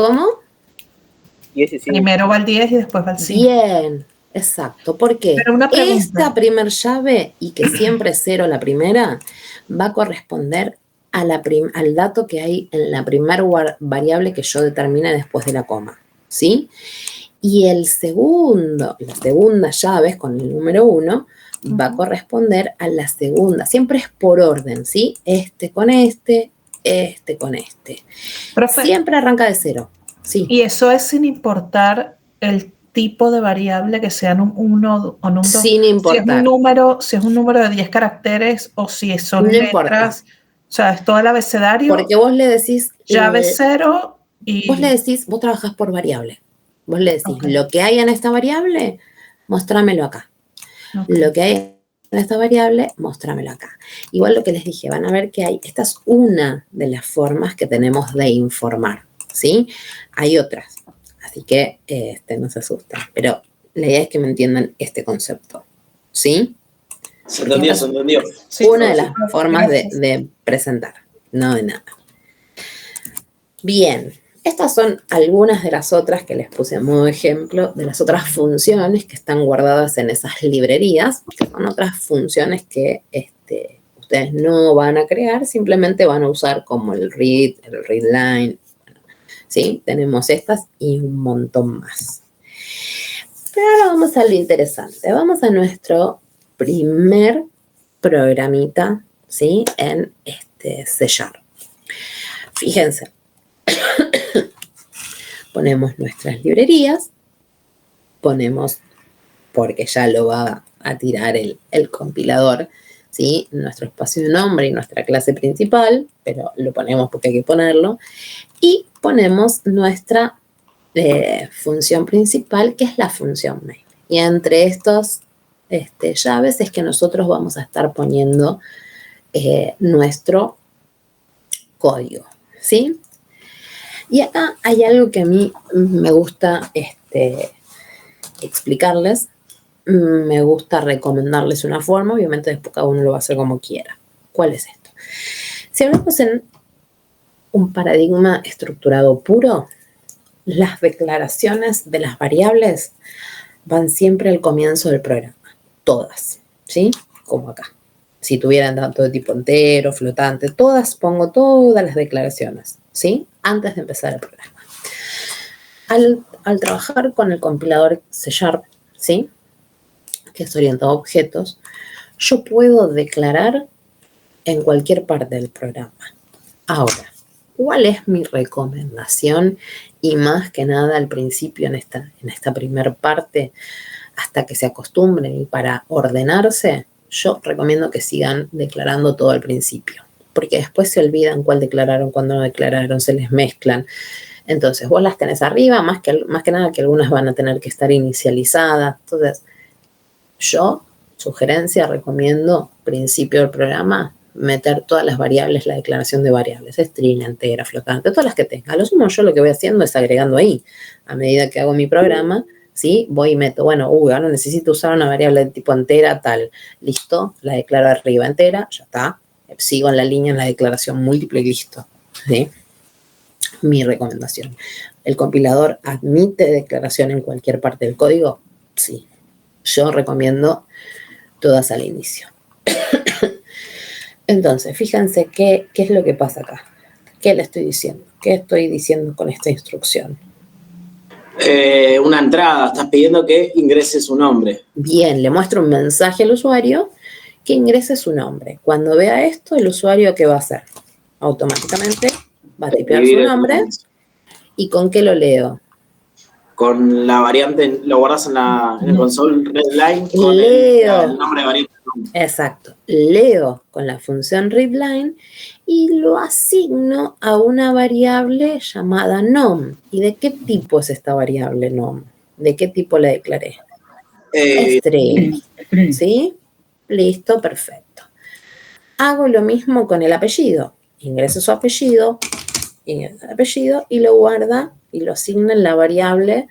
10 y 5. Primero va el 10 y después va el 5. Bien, exacto. ¿Por qué? Pero una pregunta. Esta primer llave, y que siempre es 0 la primera, va a corresponder a al dato que hay en la primera variable que yo determine después de la coma. ¿Sí? Y la segunda llave con el número 1 va a corresponder a la segunda. Siempre es por orden, ¿sí? Este con este con este. Profe, siempre arranca de 0. Sí. Y eso es sin importar el tipo de variable que sean un 1 o un 2. Sin importar. Si es un número de 10 caracteres o si son letras. Importa. O sea, es todo el abecedario. Porque vos le decís... llave 0 y... Vos le decís, vos trabajás por variable. Vos le decís, lo que hay en esta variable, mostrámelo acá. Lo que hay en esta variable, mostrámelo acá. Igual lo que les dije, van a ver que esta es una de las formas que tenemos de informar, ¿sí? Hay otras, así que no se asusten. Pero la idea es que me entiendan este concepto, ¿sí? Se entendió. Sí, una de las formas de presentar, no de nada. Bien, estas son algunas de las otras que les puse a modo de ejemplo, de las otras funciones que están guardadas en esas librerías, que son otras funciones que ustedes no van a crear, simplemente van a usar como el readline, ¿sí? Tenemos estas y un montón más. Pero ahora vamos a lo interesante. Vamos a nuestro primer programita, ¿sí? En C#. Fíjense. Ponemos nuestras librerías. Ponemos, porque ya lo va a tirar el compilador, ¿sí? Nuestro espacio de nombre y nuestra clase principal, pero lo ponemos porque hay que ponerlo. Y ponemos nuestra función principal, que es la función main. Y entre estas llaves es que nosotros vamos a estar poniendo nuestro código, ¿sí? Y acá hay algo que a mí me gusta explicarles. Me gusta recomendarles una forma, obviamente después cada uno lo va a hacer como quiera. ¿Cuál es esto? Si hablamos en un paradigma estructurado puro, las declaraciones de las variables van siempre al comienzo del programa, todas, ¿sí? Como acá. Si tuvieran datos de tipo entero, flotante, pongo todas las declaraciones, ¿sí? Antes de empezar el programa. Al trabajar con el compilador C#, ¿sí? Que es orientado a objetos, yo puedo declarar en cualquier parte del programa. Ahora, ¿cuál es mi recomendación? Y más que nada al principio, en esta primera parte, hasta que se acostumbren y para ordenarse, yo recomiendo que sigan declarando todo al principio. Porque después se olvidan cuál declararon, cuándo no declararon, se les mezclan. Entonces, vos las tenés arriba, más que nada que algunas van a tener que estar inicializadas. Entonces, yo, sugerencia, recomiendo, principio del programa, meter todas las variables, la declaración de variables, string, entera, flotante, todas las que tenga. A lo sumo yo lo que voy haciendo es agregando ahí. A medida que hago mi programa, ¿sí? Voy y meto, bueno, ahora necesito usar una variable de tipo entera, tal. Listo, la declaro arriba entera, ya está. Sigo en la línea en la declaración múltiple y listo, ¿sí? Mi recomendación. ¿El compilador admite declaración en cualquier parte del código? Sí. Yo recomiendo todas al inicio. Entonces, fíjense qué es lo que pasa acá. ¿Qué le estoy diciendo? ¿Qué estoy diciendo con esta instrucción? Una entrada, estás pidiendo que ingrese su nombre. Bien, le muestro un mensaje al usuario que ingrese su nombre. Cuando vea esto, el usuario, ¿qué va a hacer? Automáticamente va a tipear su nombre. ¿Y con qué lo leo? Con la variante, lo guardas en el console readline con el nombre de variante. Exacto. Leo con la función readline y lo asigno a una variable llamada nom. ¿Y de qué tipo es esta variable nom? ¿De qué tipo la declaré? String. ¿Sí? Listo, perfecto. Hago lo mismo con el apellido. Ingreso su apellido y lo guarda y lo asigna en la variable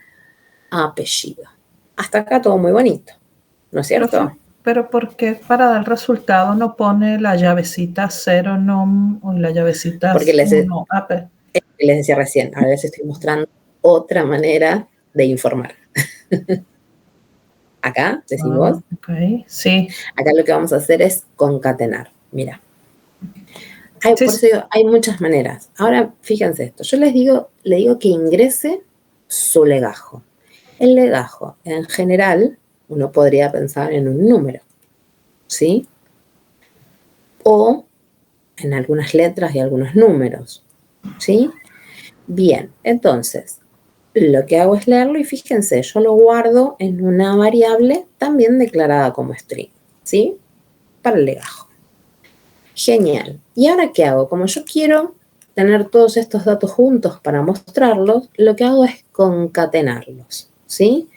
apellido. Hasta acá todo muy bonito, ¿no es cierto? Pero ¿por qué para dar resultado no pone la llavecita 0 nom o la llavecita 1 ap? Les decía recién, ahora les estoy mostrando otra manera de informar. Acá, decís vos. Ok, sí. Acá lo que vamos a hacer es concatenar. Mira. Por eso digo, hay muchas maneras. Ahora, fíjense esto. Yo le digo que ingrese su legajo. El legajo, en general, uno podría pensar en un número, ¿sí? O en algunas letras y algunos números, ¿sí? Bien, entonces, lo que hago es leerlo y fíjense, yo lo guardo en una variable también declarada como string, ¿sí? Para el legajo. Genial. ¿Y ahora qué hago? Como yo quiero tener todos estos datos juntos para mostrarlos, lo que hago es concatenarlos, ¿sí?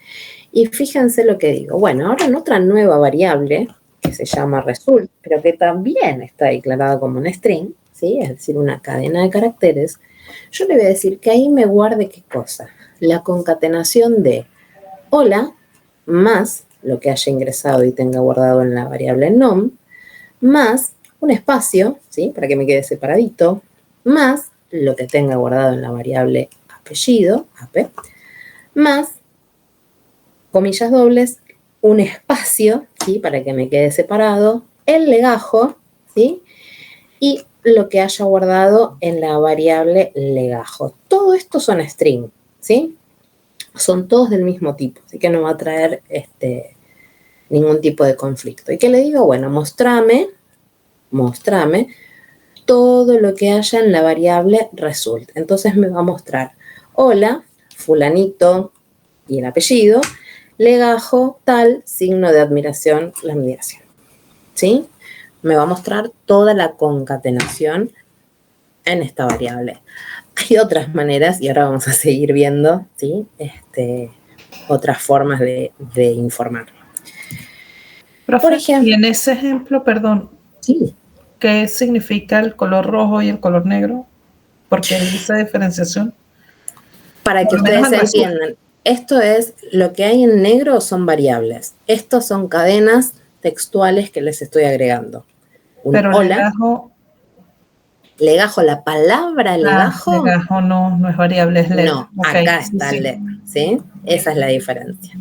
Y fíjense lo que digo. Bueno, ahora en otra nueva variable que se llama result, pero que también está declarada como un string, ¿sí? Es decir, una cadena de caracteres, yo le voy a decir que ahí me guarde ¿qué cosa? La concatenación de hola más lo que haya ingresado y tenga guardado en la variable nom, más un espacio, ¿sí? Para que me quede separadito, más lo que tenga guardado en la variable apellido, AP, más, comillas dobles, un espacio, ¿sí? Para que me quede separado, el legajo, ¿sí? Y lo que haya guardado en la variable legajo. Todo esto son string, ¿sí? Son todos del mismo tipo, así que no va a traer ningún tipo de conflicto. ¿Y qué le digo? Bueno, mostrame todo lo que haya en la variable result. Entonces me va a mostrar, hola, fulanito y el apellido, legajo, tal, signo de admiración, la admiración. ¿Sí? Me va a mostrar toda la concatenación en esta variable. Hay otras maneras, y ahora vamos a seguir viendo, ¿sí? Otras formas de informar. Profe, Por ejemplo, y en ese ejemplo, perdón, sí. ¿Qué significa el color rojo y el color negro? Porque hay esa diferenciación. Para que ustedes entiendan, esto es, lo que hay en negro son variables. Estos son cadenas textuales que les estoy agregando. Pero legajo. Legajo, la palabra legajo. Legajo no es variable, es LED. No, okay, acá está sí. LED, ¿sí? Esa es la diferencia.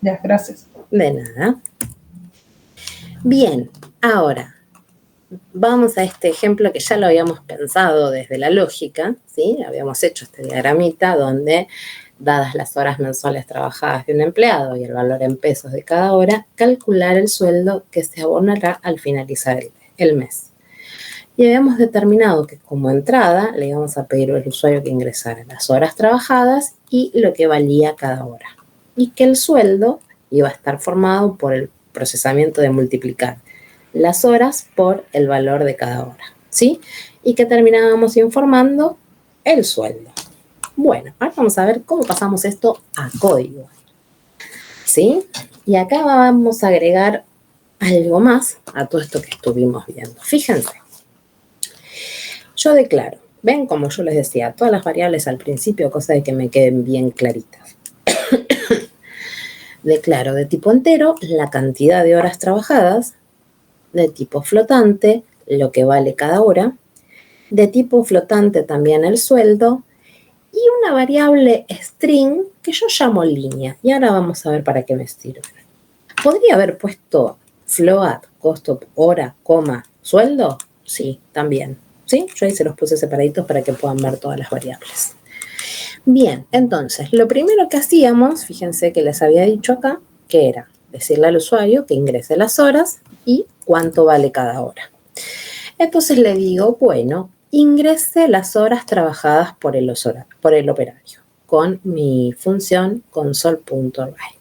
Ya, gracias. De nada. Bien, ahora vamos a este ejemplo que ya lo habíamos pensado desde la lógica, ¿sí? Habíamos hecho este diagramita donde, dadas las horas mensuales trabajadas de un empleado y el valor en pesos de cada hora, calcular el sueldo que se abonará al finalizar el mes. Y habíamos determinado que como entrada le íbamos a pedir al usuario que ingresara las horas trabajadas y lo que valía cada hora. Y que el sueldo iba a estar formado por el procesamiento de multiplicar las horas por el valor de cada hora, ¿sí? Y que terminábamos informando el sueldo. Bueno, ahora vamos a ver cómo pasamos esto a código, ¿sí? Y acá vamos a agregar algo más a todo esto que estuvimos viendo. Fíjense, yo declaro, ven como yo les decía, todas las variables al principio, cosa de que me queden bien claritas. Declaro de tipo entero la cantidad de horas trabajadas, de tipo flotante, lo que vale cada hora, de tipo flotante también el sueldo, y una variable string que yo llamo línea. Y ahora vamos a ver para qué me sirve. ¿Podría haber puesto float, costo, hora, coma, sueldo? Sí, también. ¿Sí? Yo ahí se los puse separaditos para que puedan ver todas las variables. Bien, entonces, lo primero que hacíamos, fíjense que les había dicho acá, que era decirle al usuario que ingrese las horas y cuánto vale cada hora. Entonces le digo, bueno, ingrese las horas trabajadas por el operario con mi función console.write.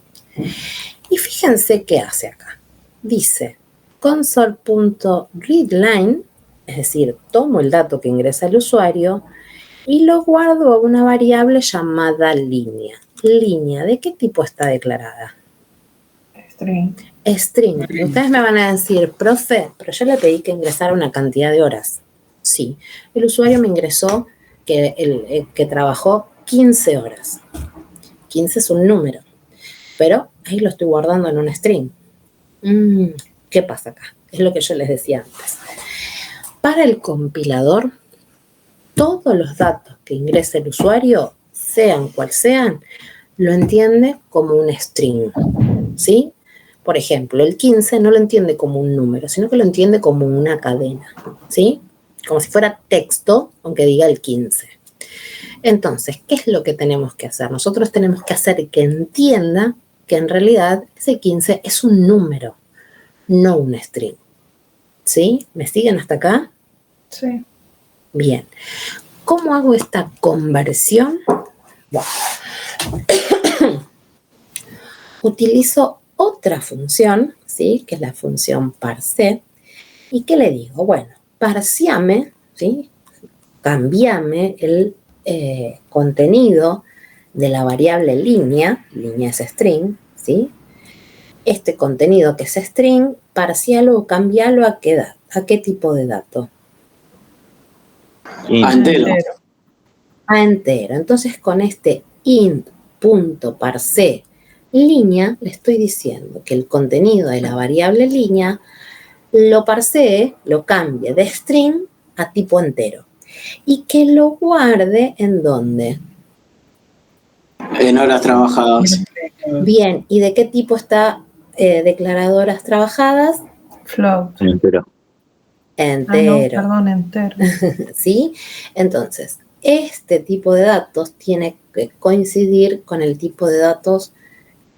Y fíjense qué hace acá. Dice console.readline, es decir, tomo el dato que ingresa el usuario y lo guardo a una variable llamada línea. Línea, ¿de qué tipo está declarada? String. String. Ustedes me van a decir, profe, pero yo le pedí que ingresara una cantidad de horas. Sí, el usuario me ingresó que trabajó 15 horas. 15 es un número, pero ahí lo estoy guardando en un string. ¿Qué pasa acá? Es lo que yo les decía antes. Para el compilador, todos los datos que ingrese el usuario, sean cual sean, lo entiende como un string, ¿sí? Por ejemplo, el 15 no lo entiende como un número, sino que lo entiende como una cadena, ¿sí? Como si fuera texto, aunque diga el 15. Entonces, ¿qué es lo que tenemos que hacer? Nosotros tenemos que hacer que entienda que en realidad ese 15 es un número, no un string, ¿sí? ¿Me siguen hasta acá? Sí. Bien. ¿Cómo hago esta conversión? Bueno. Utilizo otra función, ¿sí? Que es la función parse. ¿Y qué le digo? Bueno, parseame, ¿sí? Cambiame el contenido de la variable línea es string, ¿sí? Este contenido que es string, parcialo o cambialo a qué tipo de dato. A entero. A entero. Entonces, con este int.parse línea, le estoy diciendo que el contenido de la variable línea lo parsee, lo cambie de string a tipo entero. Y que lo guarde ¿en dónde? En horas trabajadas. Bien, ¿y de qué tipo está declarado horas trabajadas? Float. En entero. Entero. Perdón, entero. ¿Sí? Entonces, este tipo de datos tiene que coincidir con el tipo de datos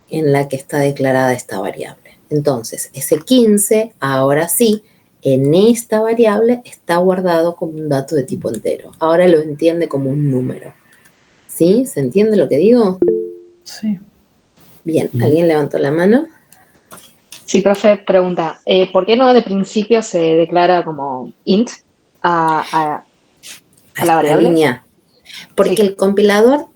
en la que está declarada esta variable. Entonces, ese 15, ahora sí, en esta variable está guardado como un dato de tipo entero. Ahora lo entiende como un número. ¿Sí? ¿Se entiende lo que digo? Sí. Bien, ¿alguien levantó la mano? Sí, profe, pregunta, ¿por qué no de principio se declara como int a la variable? Línea. Porque el compilador,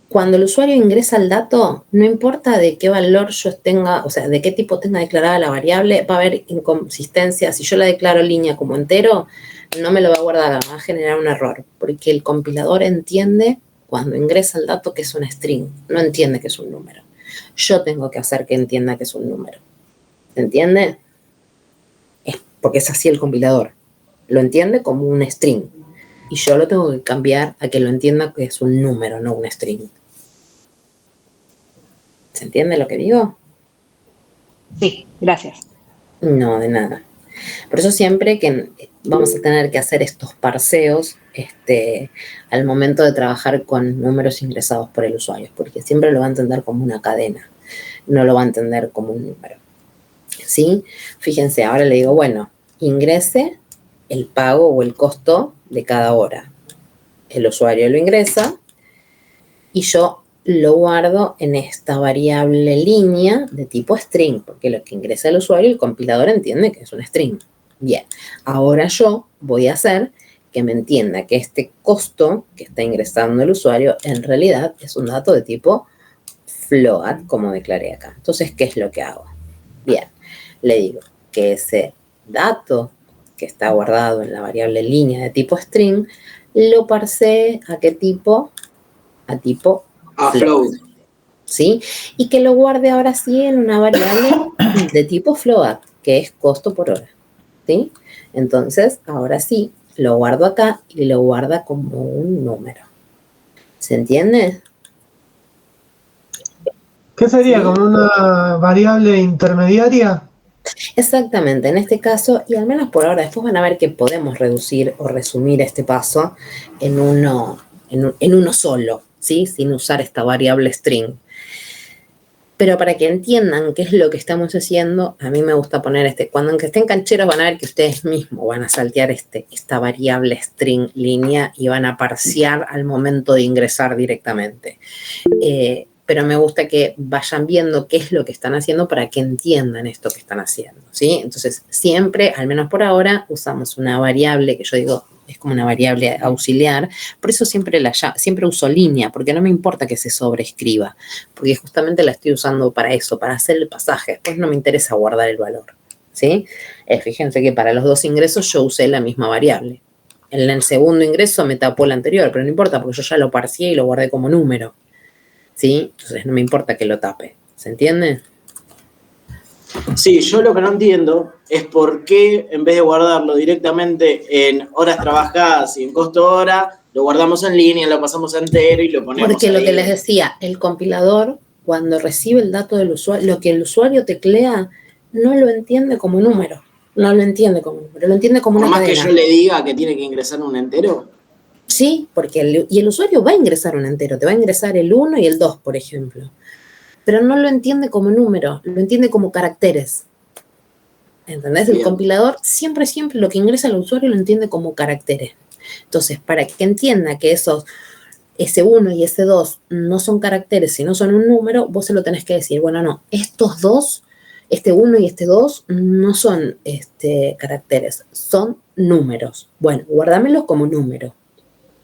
cuando el usuario ingresa el dato, no importa de qué valor yo tenga, o sea, de qué tipo tenga declarada la variable, va a haber inconsistencia. Si yo la declaro línea como entero, no me lo va a guardar, va a generar un error, porque el compilador entiende cuando ingresa el dato que es un string, no entiende que es un número. Yo tengo que hacer que entienda que es un número. ¿Se entiende? Porque es así el compilador. Lo entiende como un string. Y yo lo tengo que cambiar a que lo entienda que es un número, no un string. ¿Se entiende lo que digo? Sí, gracias. No, de nada. Por eso siempre que vamos a tener que hacer estos parseos al momento de trabajar con números ingresados por el usuario, porque siempre lo va a entender como una cadena, no lo va a entender como un número. ¿Sí? Fíjense, ahora le digo, bueno, ingrese el pago o el costo de cada hora. El usuario lo ingresa y yo lo guardo en esta variable línea de tipo string, porque lo que ingresa el usuario, el compilador entiende que es un string. Bien, ahora yo voy a hacer que me entienda que este costo que está ingresando el usuario en realidad es un dato de tipo float, como declaré acá. Entonces, ¿qué es lo que hago? Bien, le digo que ese dato que está guardado en la variable línea de tipo string, lo parsee ¿a qué tipo? A tipo float. ¿Sí? Y que lo guarde ahora sí en una variable de tipo float, que es costo por hora. ¿Sí? Entonces, ahora sí, lo guardo acá y lo guarda como un número. ¿Se entiende? ¿Qué sería? ¿Sí? ¿Como una variable intermediaria? Exactamente, en este caso, y al menos por ahora, después van a ver que podemos reducir o resumir este paso en uno solo, ¿sí? Sin usar esta variable string. Pero para que entiendan qué es lo que estamos haciendo, a mí me gusta poner cuando estén cancheros van a ver que ustedes mismos van a saltear esta variable string línea y van a parsear al momento de ingresar directamente. Pero me gusta que vayan viendo qué es lo que están haciendo para que entiendan esto que están haciendo, ¿sí? Entonces, siempre, al menos por ahora, usamos una variable que yo digo es como una variable auxiliar, por eso siempre uso línea, porque no me importa que se sobreescriba, porque justamente la estoy usando para eso, para hacer el pasaje, después no me interesa guardar el valor, ¿sí? Fíjense que para los dos ingresos yo usé la misma variable. En el segundo ingreso me tapó el anterior, pero no importa, porque yo ya lo parcié y lo guardé como número. ¿Sí? Entonces no me importa que lo tape. ¿Se entiende? Sí, yo lo que no entiendo es por qué en vez de guardarlo directamente en horas trabajadas y en costo hora, lo guardamos en línea, lo pasamos a entero y lo ponemos Porque ahí. Lo que les decía, el compilador, cuando recibe el dato del usuario, lo que el usuario teclea, no lo entiende como número. No lo entiende como número, lo entiende como una cadena. ¿Por más que yo le diga que tiene que ingresar un entero? Sí, porque el usuario va a ingresar un entero, te va a ingresar el 1 y el 2, por ejemplo. Pero no lo entiende como número, lo entiende como caracteres. ¿Entendés? Bien. El compilador siempre lo que ingresa al usuario lo entiende como caracteres. Entonces, para que entienda que ese 1 y ese 2 no son caracteres, sino son un número, vos se lo tenés que decir, bueno, no, estos dos, este 1 y este 2 no son caracteres, son números. Bueno, guárdamelos como número.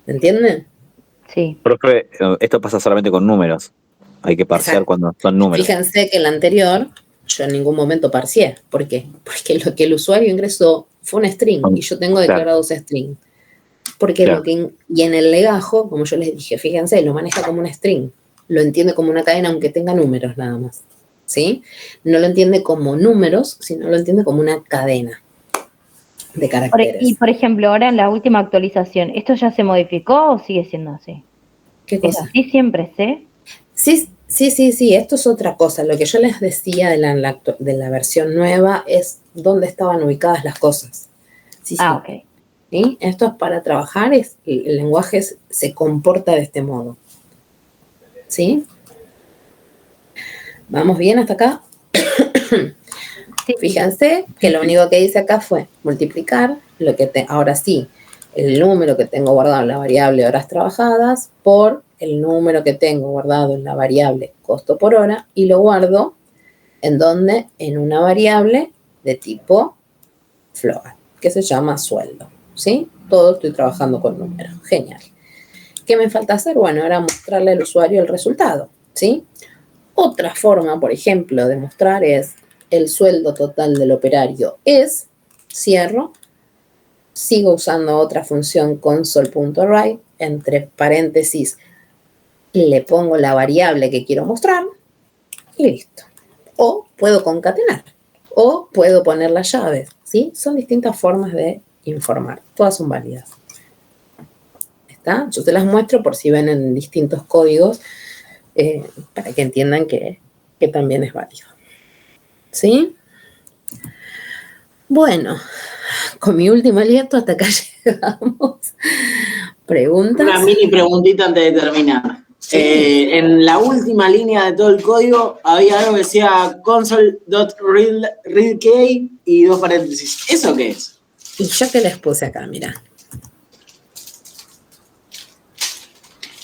¿Entienden? Sí. Profe, esto pasa solamente con números. Hay que parsear cuando son números. Fíjense que el anterior yo en ningún momento parcié. ¿Por qué? Porque lo que el usuario ingresó fue un string y yo tengo declarados string. Porque y en el legajo, como yo les dije, fíjense, lo maneja como un string. Lo entiende como una cadena aunque tenga números nada más. ¿Sí? No lo entiende como números, sino lo entiende como una cadena de caracteres. Y por ejemplo, ahora en la última actualización, ¿esto ya se modificó o sigue siendo así? ¿Qué cosa? ¿Es así siempre, sí? Sí, esto es otra cosa. Lo que yo les decía de la versión nueva es dónde estaban ubicadas las cosas. Sí. Ok. ¿Sí? Esto es para trabajar, el lenguaje se comporta de este modo. ¿Sí? ¿Vamos bien hasta acá? Fíjense que lo único que hice acá fue multiplicar lo que ahora sí, el número que tengo guardado en la variable horas trabajadas por el número que tengo guardado en la variable costo por hora y lo guardo en donde, en una variable de tipo float, que se llama sueldo, ¿sí? Todo estoy trabajando con números, genial. ¿Qué me falta hacer? Bueno, ahora mostrarle al usuario el resultado, ¿sí? Otra forma, por ejemplo, de mostrar es el sueldo total del operario es, cierro, sigo usando otra función console.write, entre paréntesis, le pongo la variable que quiero mostrar y listo. O puedo concatenar, o puedo poner las llaves, ¿sí? Son distintas formas de informar, todas son válidas. ¿Está? Yo te las muestro por si ven en distintos códigos, para que entiendan que también es válido. ¿Sí? Bueno, con mi último aliento hasta acá llegamos. ¿Preguntas? Una mini preguntita antes de terminar. Sí. En la última línea de todo el código había algo que decía console.readkey y dos paréntesis. ¿Eso qué es? Y yo que les puse acá, mirá.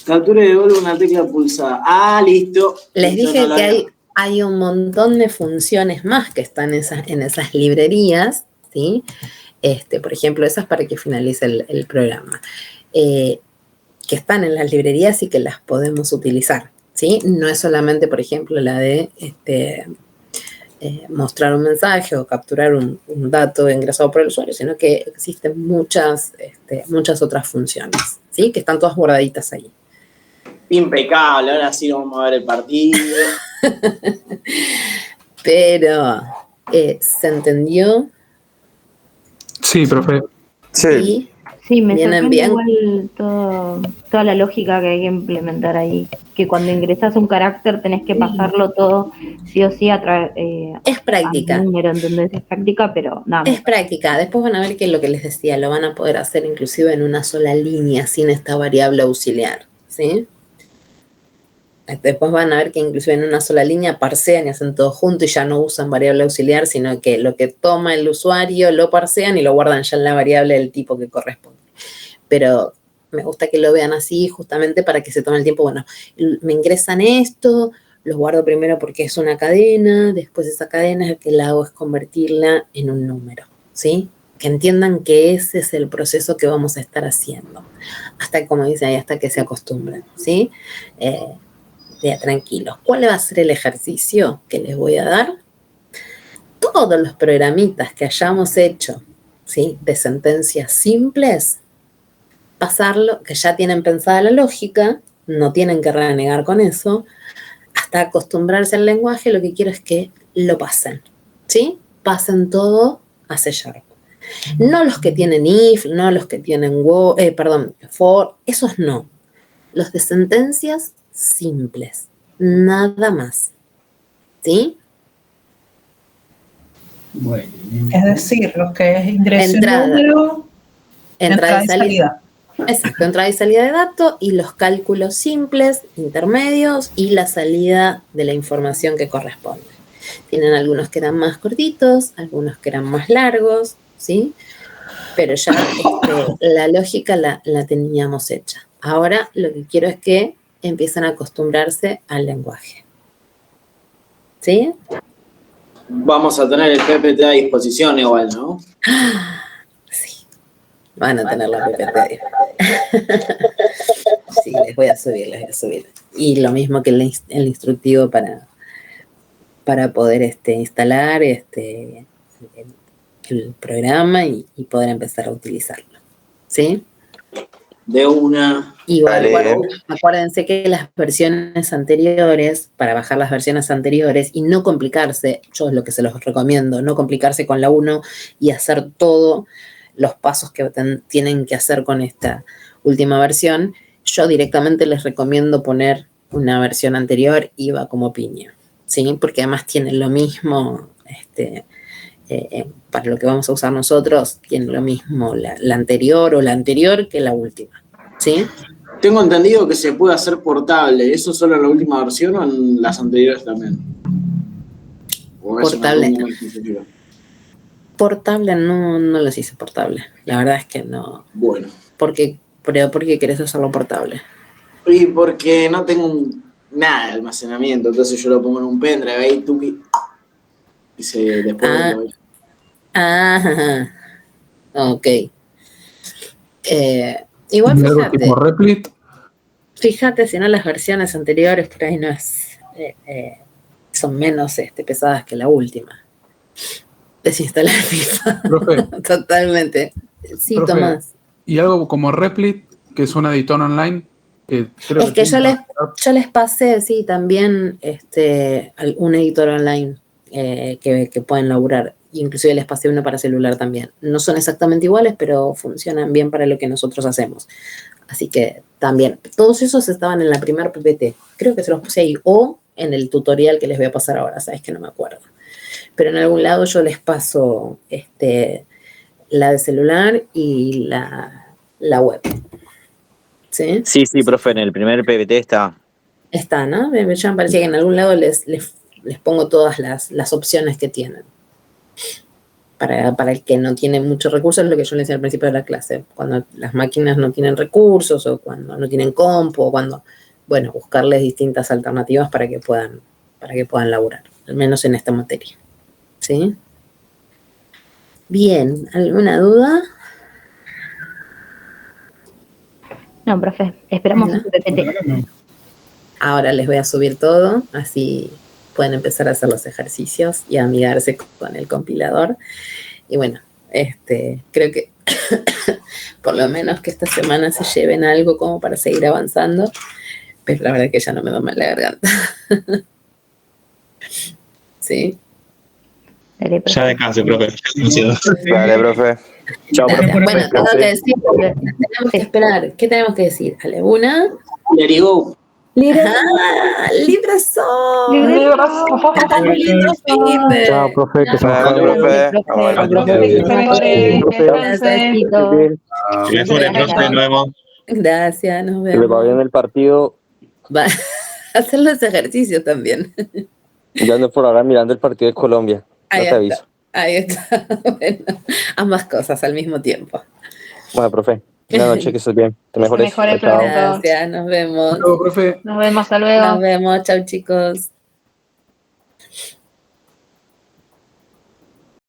Captura y devuelve una tecla pulsada. Ah, listo. Les dije que hay un montón de funciones más que están en esas librerías, ¿sí? Por ejemplo, esas para que finalice el programa. Que están en las librerías y que las podemos utilizar, ¿sí? No es solamente, por ejemplo, la de mostrar un mensaje o capturar un dato ingresado por el usuario, sino que existen muchas otras funciones, ¿sí? Que están todas guardaditas ahí. Impecable, ahora sí vamos a ver el partido. Pero, ¿se entendió? Sí, profe. Sí. Sí, me sorprende bien. Igual toda la lógica que hay que implementar ahí. Que cuando ingresas un carácter tenés que pasarlo todo sí o sí a través. Es práctica. Número, ¿entendés? Es práctica, pero nada. Es práctica. Después van a ver que lo que les decía, lo van a poder hacer inclusive en una sola línea, sin esta variable auxiliar, ¿sí? Después van a ver que inclusive en una sola línea parsean y hacen todo junto y ya no usan variable auxiliar, sino que lo que toma el usuario lo parsean y lo guardan ya en la variable del tipo que corresponde. Pero me gusta que lo vean así justamente para que se tomen el tiempo. Bueno, me ingresan esto, lo guardo primero porque es una cadena, después esa cadena lo que la hago es convertirla en un número, ¿sí? Que entiendan que ese es el proceso que vamos a estar haciendo. Hasta, como dice ahí, hasta que se acostumbren, ¿sí? Ya, tranquilos. ¿Cuál va a ser el ejercicio que les voy a dar? Todos los programitas que hayamos hecho, ¿sí? De sentencias simples, pasarlo, que ya tienen pensada la lógica, no tienen que renegar con eso, hasta acostumbrarse al lenguaje, lo que quiero es que lo pasen, ¿sí? Pasen todo a C#. No los que tienen if, no los que tienen for, esos no. Los de sentencias simples, nada más, ¿sí? Bueno. Es decir, lo que es ingreso entrada, número, entrada y salida. Exacto, entrada y salida de datos y los cálculos simples, intermedios y la salida de la información que corresponde. Tienen algunos que eran más cortitos, algunos que eran más largos, ¿sí? Pero ya la lógica la teníamos hecha. Ahora lo que quiero es que empiecen a acostumbrarse al lenguaje. ¿Sí? Vamos a tener el PPT a disposición igual, ¿no? Sí, van a tener la PPT. Sí, les voy a subir. Y lo mismo que el instructivo para poder instalar el programa y poder empezar a utilizarlo. ¿Sí? De una. Igual, bueno, acuérdense que las versiones anteriores, para bajar las versiones anteriores y no complicarse, yo es lo que se los recomiendo, no complicarse con la 1 y hacer todos los pasos que tienen que hacer con esta última versión, yo directamente les recomiendo poner una versión anterior y va como piña, ¿sí? Porque además tienen lo mismo para lo que vamos a usar nosotros, tiene lo mismo la anterior o la anterior que la última, ¿sí? Tengo entendido que se puede hacer portable. ¿Eso solo en la última versión o en las anteriores también? Portable. Portable no los hice portable. La verdad es que no. Bueno. ¿Por qué querés hacerlo portable? Y porque no tengo nada de almacenamiento, entonces yo lo pongo en un pendrive ahí, y después ok. Igual fíjate si no las versiones anteriores por ahí no es son menos pesadas que la última. Desinstalar FIFA. Totalmente. Sí, profe, Tomás. Y algo como Replit, que es un editor online. Es que yo les pasé, sí, también un editor online que pueden laburar. Inclusive les pasé uno para celular también. No son exactamente iguales, pero funcionan bien para lo que nosotros hacemos. Así que también, todos esos estaban en la primera PPT. Creo que se los puse ahí, o en el tutorial que les voy a pasar ahora, sabes que no me acuerdo. Pero en algún lado yo les paso la de celular y la web. ¿Sí? Sí, profe, en el primer PPT está. Está, ¿no? Ya me parecía que en algún lado les pongo todas las opciones que tienen. Para el que no tiene muchos recursos, es lo que yo les decía al principio de la clase. Cuando las máquinas no tienen recursos, o cuando no tienen compu, o cuando, bueno, buscarles distintas alternativas para que puedan laburar, al menos en esta materia. ¿Sí? Bien, ¿alguna duda? No, profe, esperamos un PPT. Ahora les voy a subir todo, así pueden empezar a hacer los ejercicios y a amigarse con el compilador. Y bueno, creo que por lo menos que esta semana se lleven algo como para seguir avanzando, pero la verdad es que ya no me duele la garganta. ¿Sí? Dale, profe. Ya descanse, profe. Dale, profe. Chao, profe. Bueno, tengo que decir, tenemos que esperar. ¿Qué tenemos que decir? ¿Ale una? Let it go. ¡Librezón! Chao, profe. Que se mejore, profe. Nos vemos. Gracias, nos vemos. Que le va bien el partido. Va a hacer los ejercicios también. Yo ando por ahora mirando el partido de Colombia. Ahí te aviso. Ahí está. Bueno, ambas cosas al mismo tiempo. Bueno, profe. Buenas noches, que estés bien. Te mejores. Gracias, nos vemos. Hasta luego, profe. Nos vemos, hasta luego. Nos vemos, chau chicos.